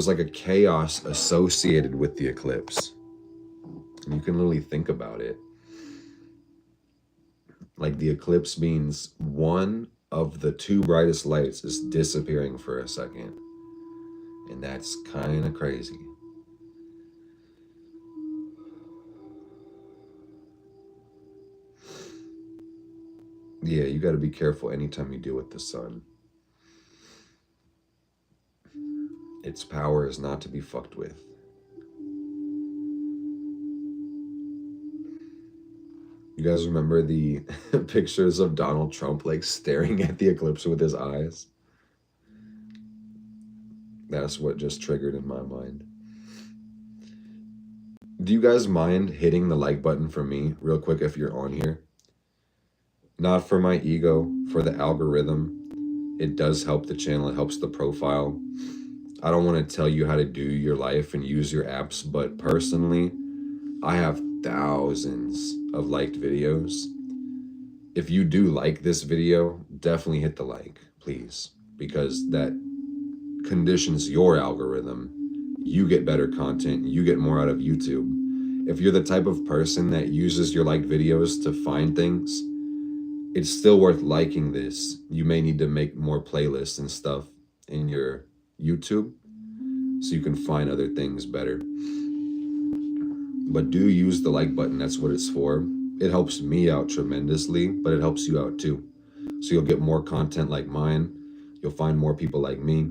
like a chaos associated with the eclipse. And you can literally think about it. Like the eclipse means one of the two brightest lights is disappearing for a second. And that's kind of crazy. Yeah, you got to be careful anytime you deal with the sun. Its power is not to be fucked with. You guys remember the pictures of Donald Trump like staring at the eclipse with his eyes? That's what just triggered in my mind. Do you guys mind hitting the like button for me real quick if you're on here? Not for my ego, for the algorithm. It does help the channel, it helps the profile. I don't want to tell you how to do your life and use your apps, but personally, I have thousands of liked videos. If you do like this video, definitely hit the like, please, because that conditions your algorithm. You get better content, you get more out of YouTube. If you're the type of person that uses your liked videos to find things, it's still worth liking this. You may need to make more playlists and stuff in your YouTube so you can find other things better. But do use the like button, that's what it's for. It helps me out tremendously, but it helps you out too. So you'll get more content like mine. You'll find more people like me.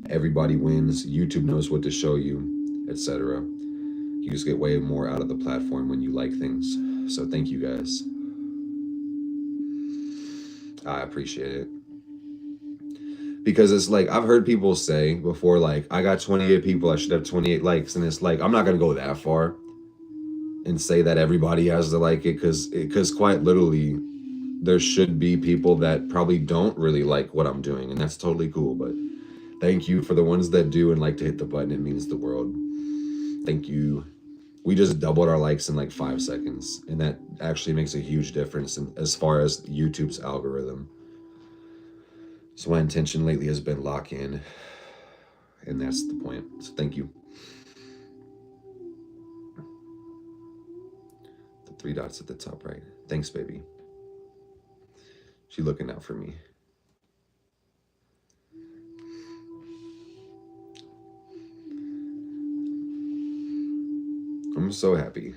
Everybody wins. YouTube knows what to show you, etc. You just get way more out of the platform when you like things. So thank you guys. I appreciate it. Because it's like, I've heard people say before, like, I got 28 people, I should have 28 likes. And it's like, I'm not going to go that far and say that everybody has to like it, because quite literally, there should be people that probably don't really like what I'm doing, and that's totally cool. But thank you for the ones that do and like to hit the button. It means the world. Thank you. We just doubled our likes in like 5 seconds, and that actually makes a huge difference as far as YouTube's algorithm. So my intention lately has been lock in, and that's the point. So thank you. The 3 dots at the top right. Thanks, baby. She looking out for me. I'm so happy.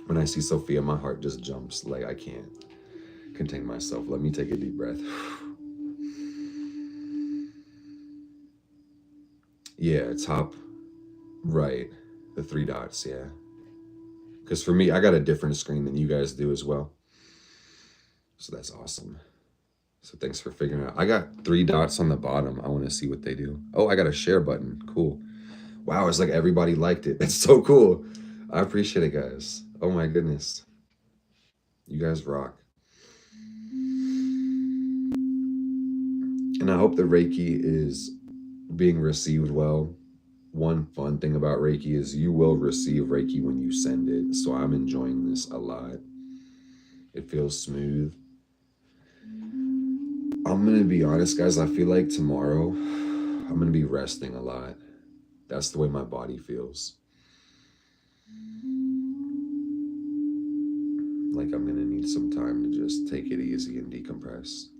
When I see Sophia, my heart just jumps. Like, I can't contain myself. Let me take a deep breath. Yeah, top right. The 3 dots, yeah. Because for me, I got a different screen than you guys do as well. So that's awesome. So thanks for figuring out. I got 3 dots on the bottom. I want to see what they do. Oh, I got a share button. Cool. Wow, it's like everybody liked it. That's so cool. I appreciate it, guys. Oh my goodness. You guys rock. And I hope the Reiki is being received well. One fun thing about Reiki is you will receive Reiki when you send it. So I'm enjoying this a lot. It feels smooth. I'm going to be honest, guys. I feel like tomorrow I'm going to be resting a lot. That's the way my body feels. Like I'm going to need some time to just take it easy and decompress,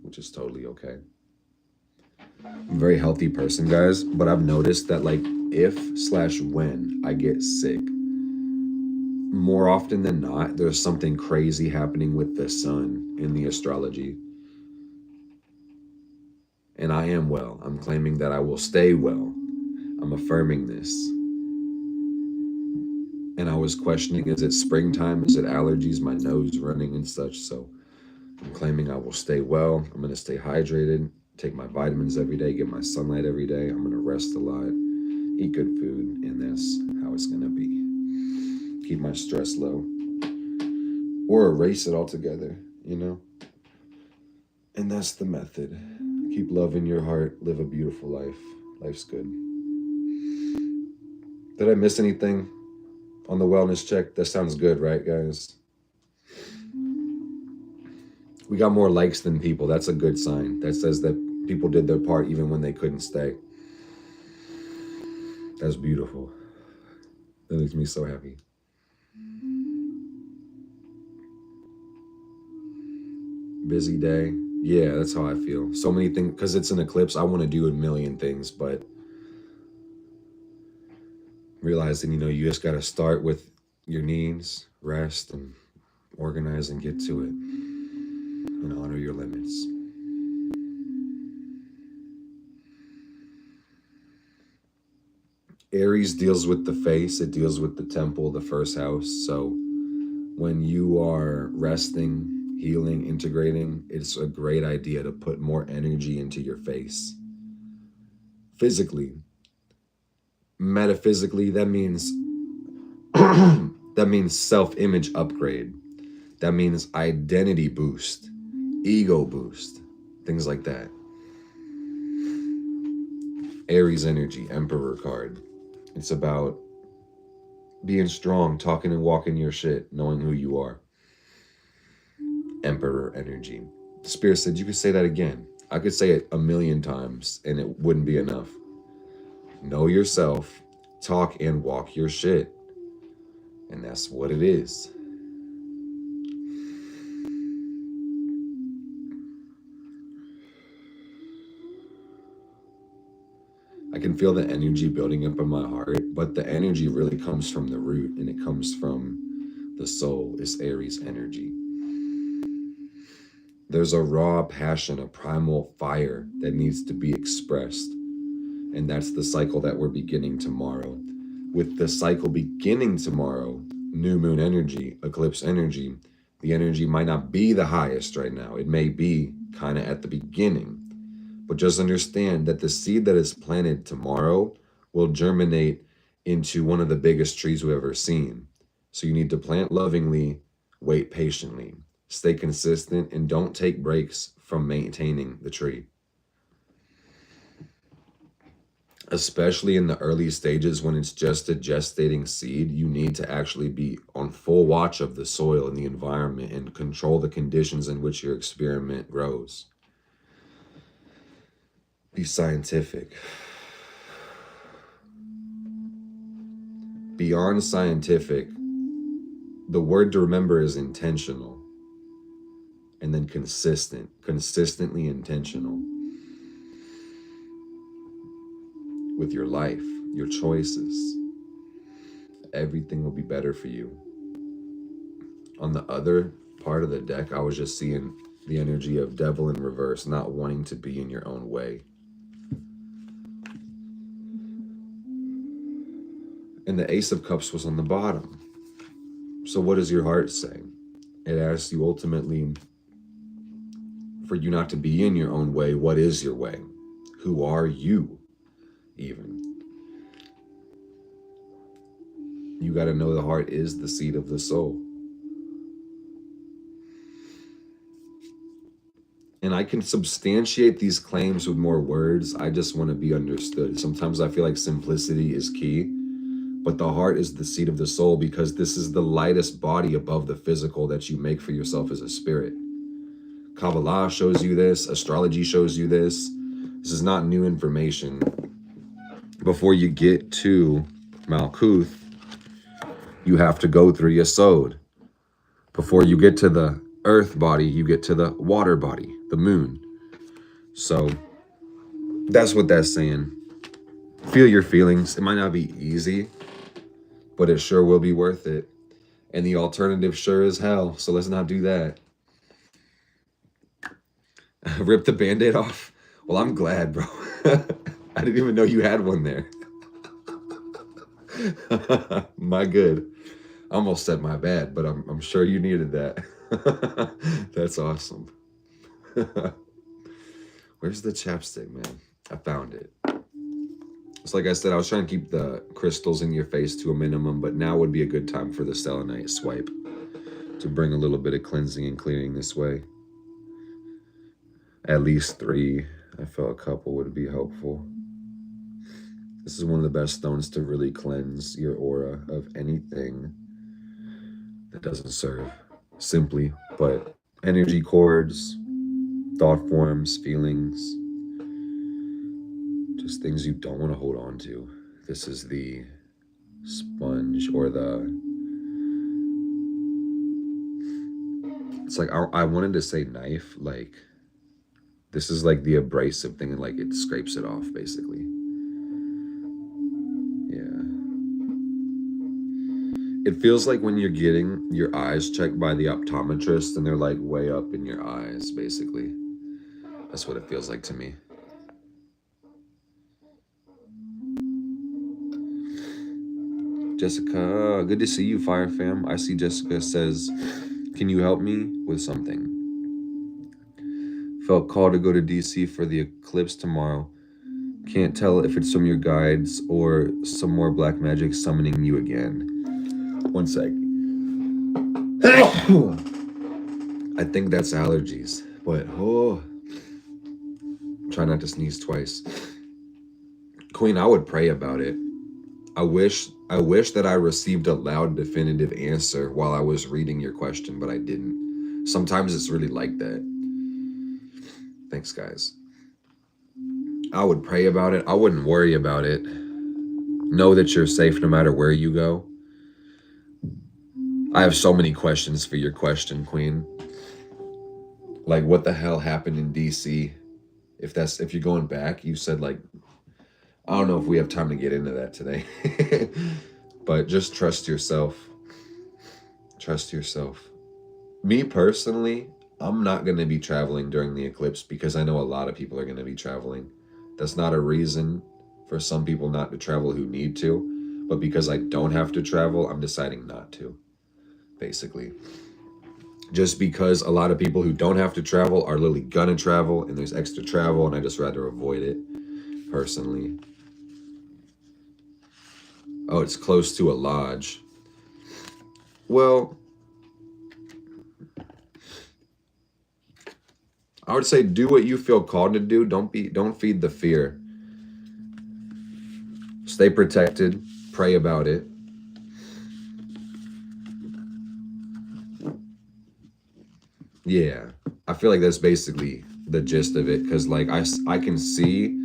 which is totally okay. I'm a very healthy person, guys, but I've noticed that like if/when I get sick, more often than not, there's something crazy happening with the sun in the astrology. And I am well. I'm claiming that I will stay well. I'm affirming this. And I was questioning, is it springtime? Is it allergies? My nose running and such. So I'm claiming I will stay well. I'm going to stay hydrated, take my vitamins every day, get my sunlight every day. I'm going to rest a lot, eat good food, and that's how it's going to be. Keep my stress low or erase it altogether, you know? And that's the method. Keep love in your heart. Live a beautiful life. Life's good. Did I miss anything on the wellness check? That sounds good, right, guys? We got more likes than people. That's a good sign. That says that people did their part even when they couldn't stay. That's beautiful. That makes me so happy. Busy day. Yeah, that's how I feel. So many things, because it's an eclipse, I want to do a million things, but realizing, you know, you just got to start with your needs, rest, and organize and get to it, and honor your limits. Aries deals with the face. It deals with the temple, the first house. So when you are resting, healing, integrating, it's a great idea to put more energy into your face. Physically, metaphysically, that means that means self-image upgrade. That means identity boost, ego boost, things like that. Aries energy, Emperor card. It's about being strong, talking and walking your shit, knowing who you are. Emperor energy. The Spirit said you could say that again. I could say it 1,000,000 times and it wouldn't be enough. Know yourself, talk and walk your shit. And that's what it is. I can feel the energy building up in my heart, but the energy really comes from the root and it comes from the soul. It's Aries energy. There's a raw passion, a primal fire that needs to be expressed. And that's the cycle that we're beginning tomorrow. With the cycle beginning tomorrow, new moon energy, eclipse energy, the energy might not be the highest right now. It may be kind of at the beginning. But just understand that the seed that is planted tomorrow will germinate into one of the biggest trees we've ever seen. So you need to plant lovingly, wait patiently, stay consistent, and don't take breaks from maintaining the tree. Especially in the early stages when it's just a gestating seed, you need to actually be on full watch of the soil and the environment and control the conditions in which your experiment grows. Be scientific. Beyond scientific, the word to remember is intentional. And then consistent, consistently intentional. With your life, your choices. Everything will be better for you. On the other part of the deck, I was just seeing the energy of devil in reverse, not wanting to be in your own way. And the Ace of Cups was on the bottom. So what does your heart say? It asks you ultimately, for you not to be in your own way, what is your way? Who are you, even? You got to know the heart is the seat of the soul. And I can substantiate these claims with more words. I just want to be understood. Sometimes I feel like simplicity is key, but the heart is the seat of the soul because this is the lightest body above the physical that you make for yourself as a spirit. Kabbalah shows you this. Astrology shows you this. This is not new information. Before you get to Malkuth, you have to go through Yesod. Before you get to the earth body, you get to the water body, the moon. So that's what that's saying. Feel your feelings. It might not be easy, but it sure will be worth it. And the alternative sure is hell. So let's not do that. Rip the Band-Aid off? Well, I'm glad, bro. I didn't even know you had one there. My good. I almost said my bad, but I'm sure you needed that. That's awesome. Where's the chapstick, man? I found it. It's like I said, I was trying to keep the crystals in your face to a minimum, but now would be a good time for the selenite swipe to bring a little bit of cleansing and clearing this way. At least 3. I felt a couple would be helpful. This is one of the best stones to really cleanse your aura of anything that doesn't serve. Simply, but energy cords, thought forms, feelings, just things you don't want to hold on to. This is the sponge or it's like, I wanted to say knife, like this is like the abrasive thing and like it scrapes it off basically. Yeah. It feels like when you're getting your eyes checked by the optometrist and they're like way up in your eyes, basically. That's what it feels like to me. Jessica, good to see you, Fire Fam. I see Jessica says, can you help me with something? Felt called to go to DC for the eclipse tomorrow. Can't tell if it's from your guides or some more black magic summoning you again. One sec. I think that's allergies, but try not to sneeze twice. Queen, I would pray about it. I wish that I received a loud, definitive answer while I was reading your question, but I didn't. Sometimes it's really like that. Thanks, guys. I would pray about it. I wouldn't worry about it. Know that you're safe no matter where you go. I have so many questions for your question, Queen. Like, what the hell happened in DC? If you're going back, you said, like, I don't know if we have time to get into that today. But just trust yourself. Trust yourself. Me personally, I'm not going to be traveling during the eclipse because I know a lot of people are going to be traveling. That's not a reason for some people not to travel who need to. But because I don't have to travel, I'm deciding not to, basically. Just because a lot of people who don't have to travel are literally gonna travel and there's extra travel, and I just rather avoid it, personally. Oh, it's close to a lodge. Well, I would say do what you feel called to do. Don't feed the fear. Stay protected. Pray about it. Yeah, I feel like that's basically the gist of it, because like I can see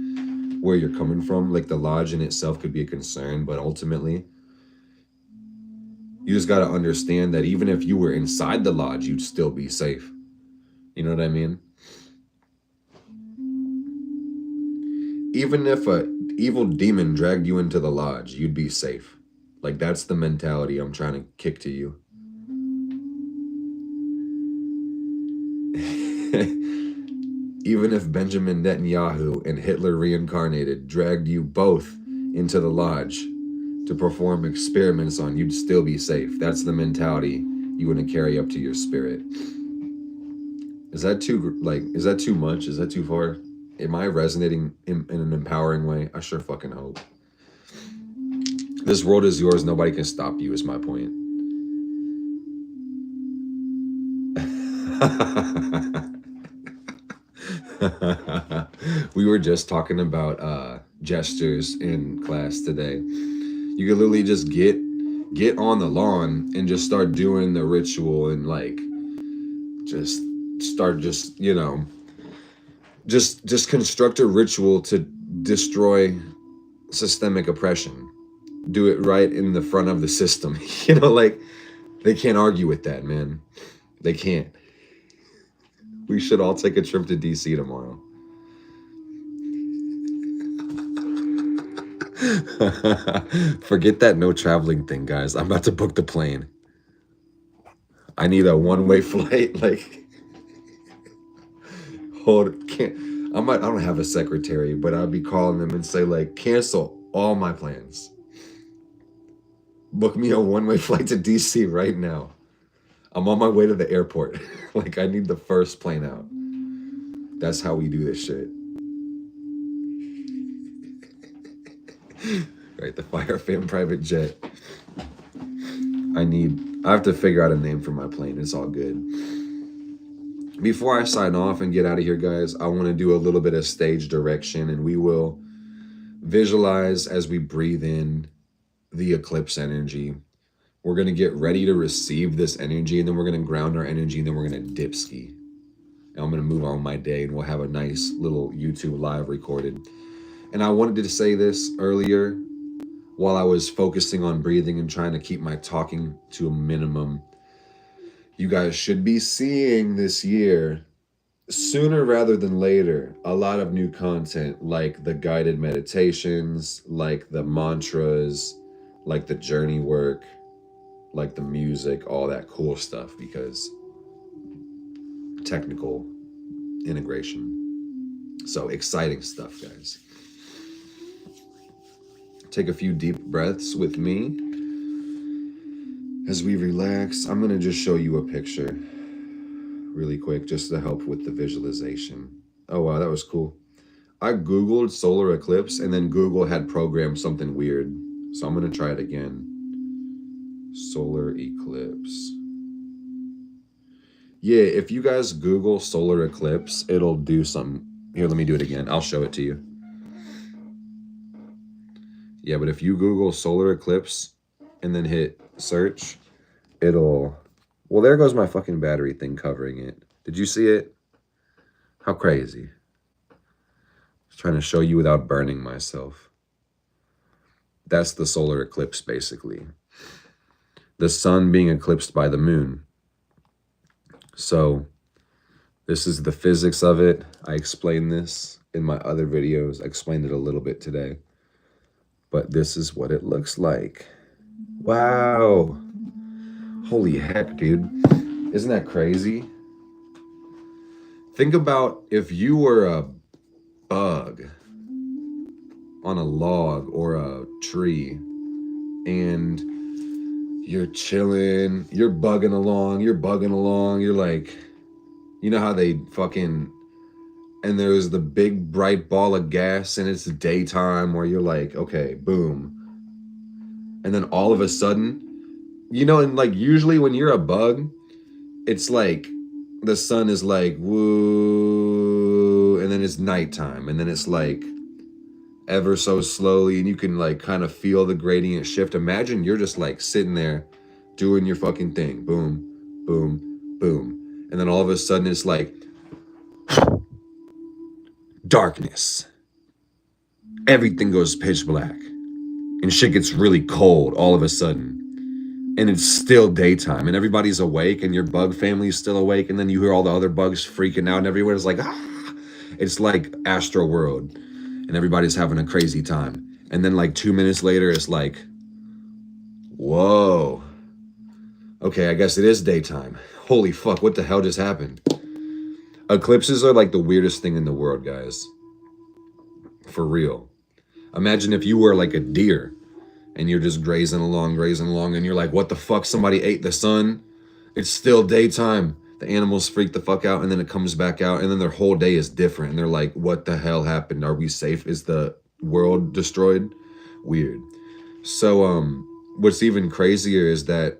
where you're coming from. Like the lodge in itself could be a concern, but ultimately you just got to understand that even if you were inside the lodge, you'd still be safe. You know what I mean? Even if a evil demon dragged you into the lodge, you'd be safe. Like that's the mentality I'm trying to kick to you. Even if Benjamin Netanyahu and Hitler reincarnated dragged you both into the lodge to perform experiments on, you'd still be safe. That's the mentality you want to carry up to your spirit. Is that too much? Is that too far? Am I resonating in an empowering way? I sure fucking hope. This world is yours. Nobody can stop you, is my point. We were just talking about gestures in class today. You can literally just get on the lawn and just start doing the ritual and like just construct a ritual to destroy systemic oppression. Do it right in the front of the system. Like they can't argue with that, man. They can't. We should all take a trip to DC tomorrow. Forget that no traveling thing, guys. I'm about to book the plane. I need a one-way flight. Like, I don't have a secretary, but I'll be calling them and say, like, cancel all my plans. Book me a one-way flight to DC right now. I'm on my way to the airport. Like, I need the first plane out. That's how we do this shit. Right, the Fire Fam private jet. I have to figure out a name for my plane. It's all good. Before I sign off and get out of here, guys, I want to do a little bit of stage direction, and we will visualize as we breathe in the eclipse energy. We're going to get ready to receive this energy, and then we're going to ground our energy, and then we're going to dip ski. And I'm going to move on my day, and we'll have a nice little YouTube live recorded. And I wanted to say this earlier while I was focusing on breathing and trying to keep my talking to a minimum. You guys should be seeing this year, sooner rather than later, a lot of new content, like the guided meditations, like the mantras, like the journey work, like the music, all that cool stuff, because technical integration. So exciting stuff, guys. Take a few deep breaths with me. As we relax, I'm going to just show you a picture really quick just to help with the visualization. Oh, wow, that was cool. I Googled solar eclipse and then Google had programmed something weird. So I'm going to try it again. Solar eclipse. Yeah, if you guys Google solar eclipse, it'll do something. Here, let me do it again. I'll show it to you. Yeah, but if you Google solar eclipse and then hit search, it'll... Well, there goes my fucking battery thing covering it. Did you see it? How crazy. Just trying to show you without burning myself. That's the solar eclipse, basically. The sun being eclipsed by the moon. So this is the physics of it. I explained this in my other videos. I explained it a little bit today. But this is what it looks like. Wow. Holy heck, dude. Isn't that crazy? Think about if you were a bug on a log or a tree and you're chilling, you're bugging along, you're like, you know how they fucking, and there's the big bright ball of gas and it's daytime where you're like, okay, boom. And then all of a sudden, you know, and like usually when you're a bug, it's like the sun is like, woo, and then it's nighttime, and then it's like ever so slowly, and you can like kind of feel the gradient shift. Imagine you're just like sitting there doing your fucking thing. Boom, boom, boom. And then all of a sudden it's like darkness. Everything goes pitch black. And shit gets really cold all of a sudden. And it's still daytime and everybody's awake and your bug family is still awake. And then you hear all the other bugs freaking out and everyone's like, ah. It's like Astro World. And everybody's having a crazy time. And then like 2 minutes later, it's like, whoa. Okay, I guess it is daytime. Holy fuck, what the hell just happened? Eclipses are like the weirdest thing in the world, guys. For real. Imagine if you were like a deer and you're just grazing along, and you're like, what the fuck? Somebody ate the sun? It's still daytime. The animals freak the fuck out and then it comes back out and then their whole day is different. And they're like, what the hell happened? Are we safe? Is the world destroyed? Weird. So, what's even crazier is that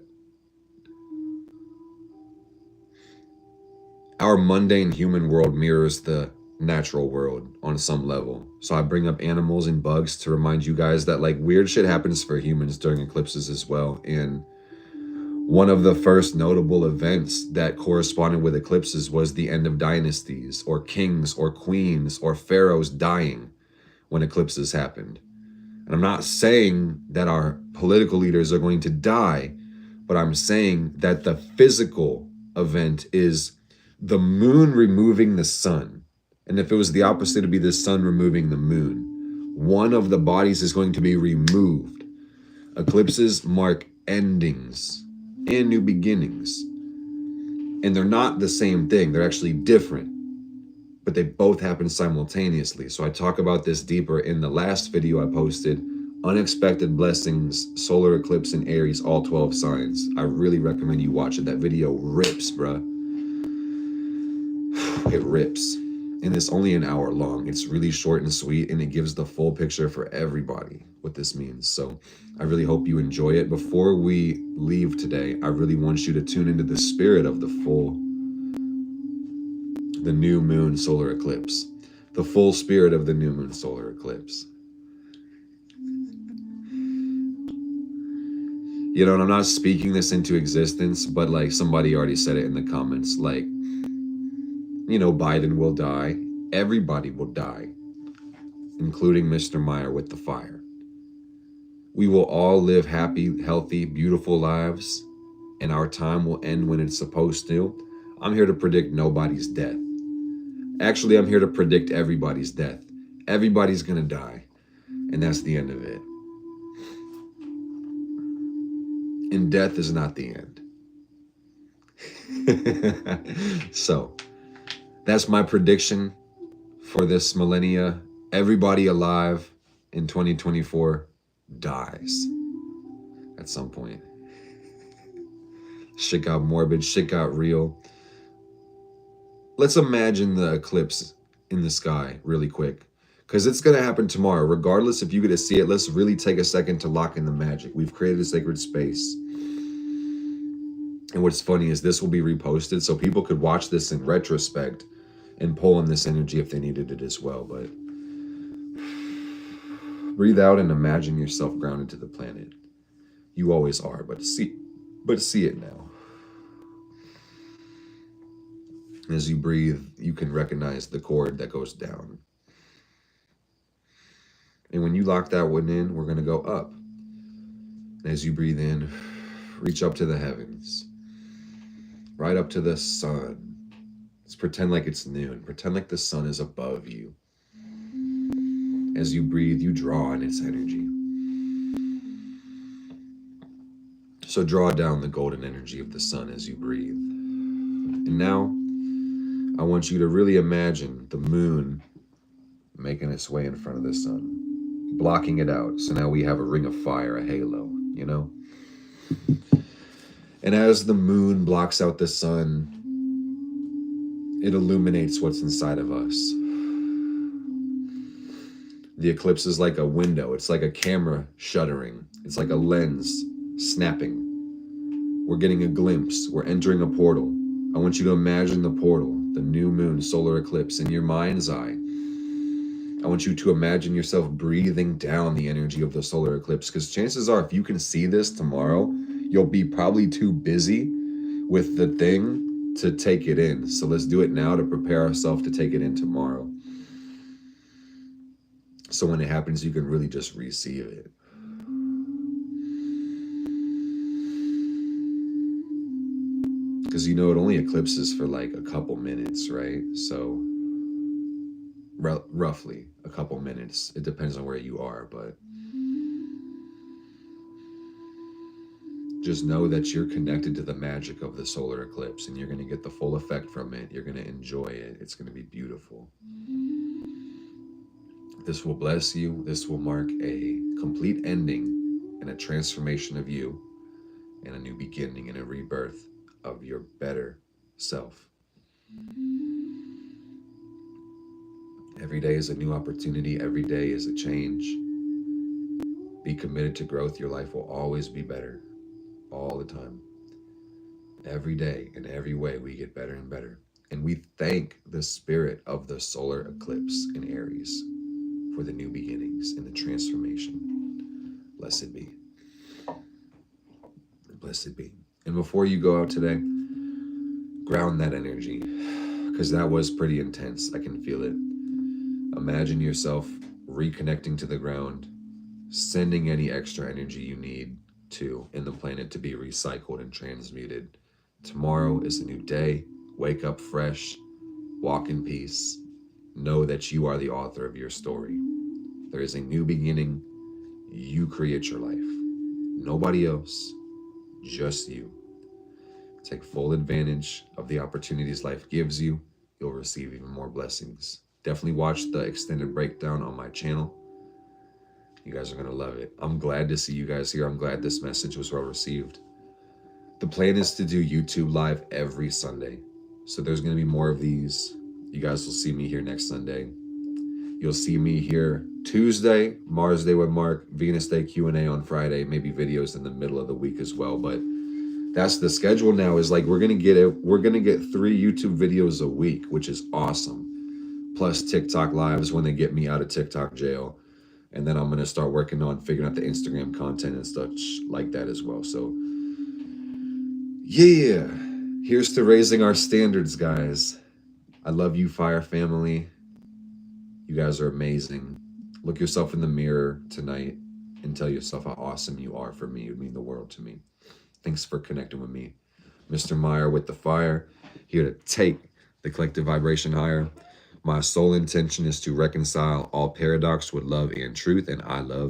our mundane human world mirrors the natural world on some level. So I bring up animals and bugs to remind you guys that like weird shit happens for humans during eclipses as well. And one of the first notable events that corresponded with eclipses was the end of dynasties or kings or queens or pharaohs dying when eclipses happened. And I'm not saying that our political leaders are going to die, but I'm saying that the physical event is the moon removing the sun. And if it was the opposite, it'd be the sun removing the moon. One of the bodies is going to be removed. Eclipses mark endings and new beginnings. And they're not the same thing. They're actually different. But they both happen simultaneously. So I talk about this deeper in the last video I posted, Unexpected Blessings, Solar Eclipse in Aries, all 12 signs. I really recommend you watch it. That video rips, bruh. It rips. And it's only an hour long. It's really short and sweet, and it gives the full picture for everybody what this means. So I really hope you enjoy it. Before we leave today, I really want you to tune into the spirit of the new moon solar eclipse. The full spirit of the new moon solar eclipse. You know, and I'm not speaking this into existence, but like somebody already said it in the comments, like, you know, Biden will die. Everybody will die, including Mr. Meyer with the fire. We will all live happy, healthy, beautiful lives, and our time will end when it's supposed to. I'm here to predict nobody's death. Actually, I'm here to predict everybody's death. Everybody's gonna die, and that's the end of it. And death is not the end. So, that's my prediction for this millennia. Everybody alive in 2024 dies at some point. Shit got morbid, shit got real. Let's imagine the eclipse in the sky really quick, because it's going to happen tomorrow. Regardless if you get to see it, let's really take a second to lock in the magic. We've created a sacred space. And what's funny is this will be reposted, so people could watch this in retrospect and pull on this energy if they needed it as well. But breathe out and imagine yourself grounded to the planet. You always are, but see it now. As you breathe, you can recognize the cord that goes down. And when you lock that one in, we're going to go up. As you breathe in, reach up to the heavens, right up to the sun. Let's pretend like it's noon. Pretend like the sun is above you. As you breathe, you draw on its energy. So draw down the golden energy of the sun as you breathe. And now, I want you to really imagine the moon making its way in front of the sun, blocking it out. So now we have a ring of fire, a halo, you know? And as the moon blocks out the sun, it illuminates what's inside of us. The eclipse is like a window. It's like a camera shuttering. It's like a lens snapping. We're getting a glimpse. We're entering a portal. I want you to imagine the portal, the new moon solar eclipse in your mind's eye. I want you to imagine yourself breathing down the energy of the solar eclipse, because chances are if you can see this tomorrow, you'll be probably too busy with the thing to take it in. So let's do it now to prepare ourselves to take it in tomorrow. So when it happens, you can really just receive it. Because you know it only eclipses for like a couple minutes, right? So roughly a couple minutes. It depends on where you are, but just know that you're connected to the magic of the solar eclipse and you're going to get the full effect from it. You're going to enjoy it. It's going to be beautiful. This will bless you. This will mark a complete ending and a transformation of you and a new beginning and a rebirth of your better self. Every day is a new opportunity. Every day is a change. Be committed to growth. Your life will always be better. All the time. Every day, in every way, we get better and better. And we thank the spirit of the solar eclipse in Aries for the new beginnings and the transformation. Blessed be. Blessed be. And before you go out today, ground that energy, because that was pretty intense. I can feel it. Imagine yourself reconnecting to the ground, sending any extra energy you need to in the planet to be recycled and transmuted. Tomorrow is a new day. Wake up fresh. Walk in peace. Know that you are the author of your story. There is a new beginning. You create your life. Nobody else. Just you. Take full advantage of the opportunities life gives you. You'll receive even more blessings. Definitely watch the extended breakdown on my channel. You guys are going to love it. I'm glad to see you guys here. I'm glad this message was well received. The plan is to do YouTube live every Sunday. So there's going to be more of these. You guys will see me here next Sunday. You'll see me here Tuesday, Mars Day with Mark, Venus Day Q&A on Friday, maybe videos in the middle of the week as well. But that's the schedule now, is like we're going to get 3 YouTube videos a week, which is awesome. Plus TikTok lives when they get me out of TikTok jail. And then I'm going to start working on figuring out the Instagram content and stuff like that as well. So yeah, here's to raising our standards, guys. I love you, Fire family. You guys are amazing. Look yourself in the mirror tonight and tell yourself how awesome you are. For me, it would mean the world to me. Thanks for connecting with me. Mr. Meyer with the fire, here to take the collective vibration higher. My sole intention is to reconcile all paradox with love and truth, and I love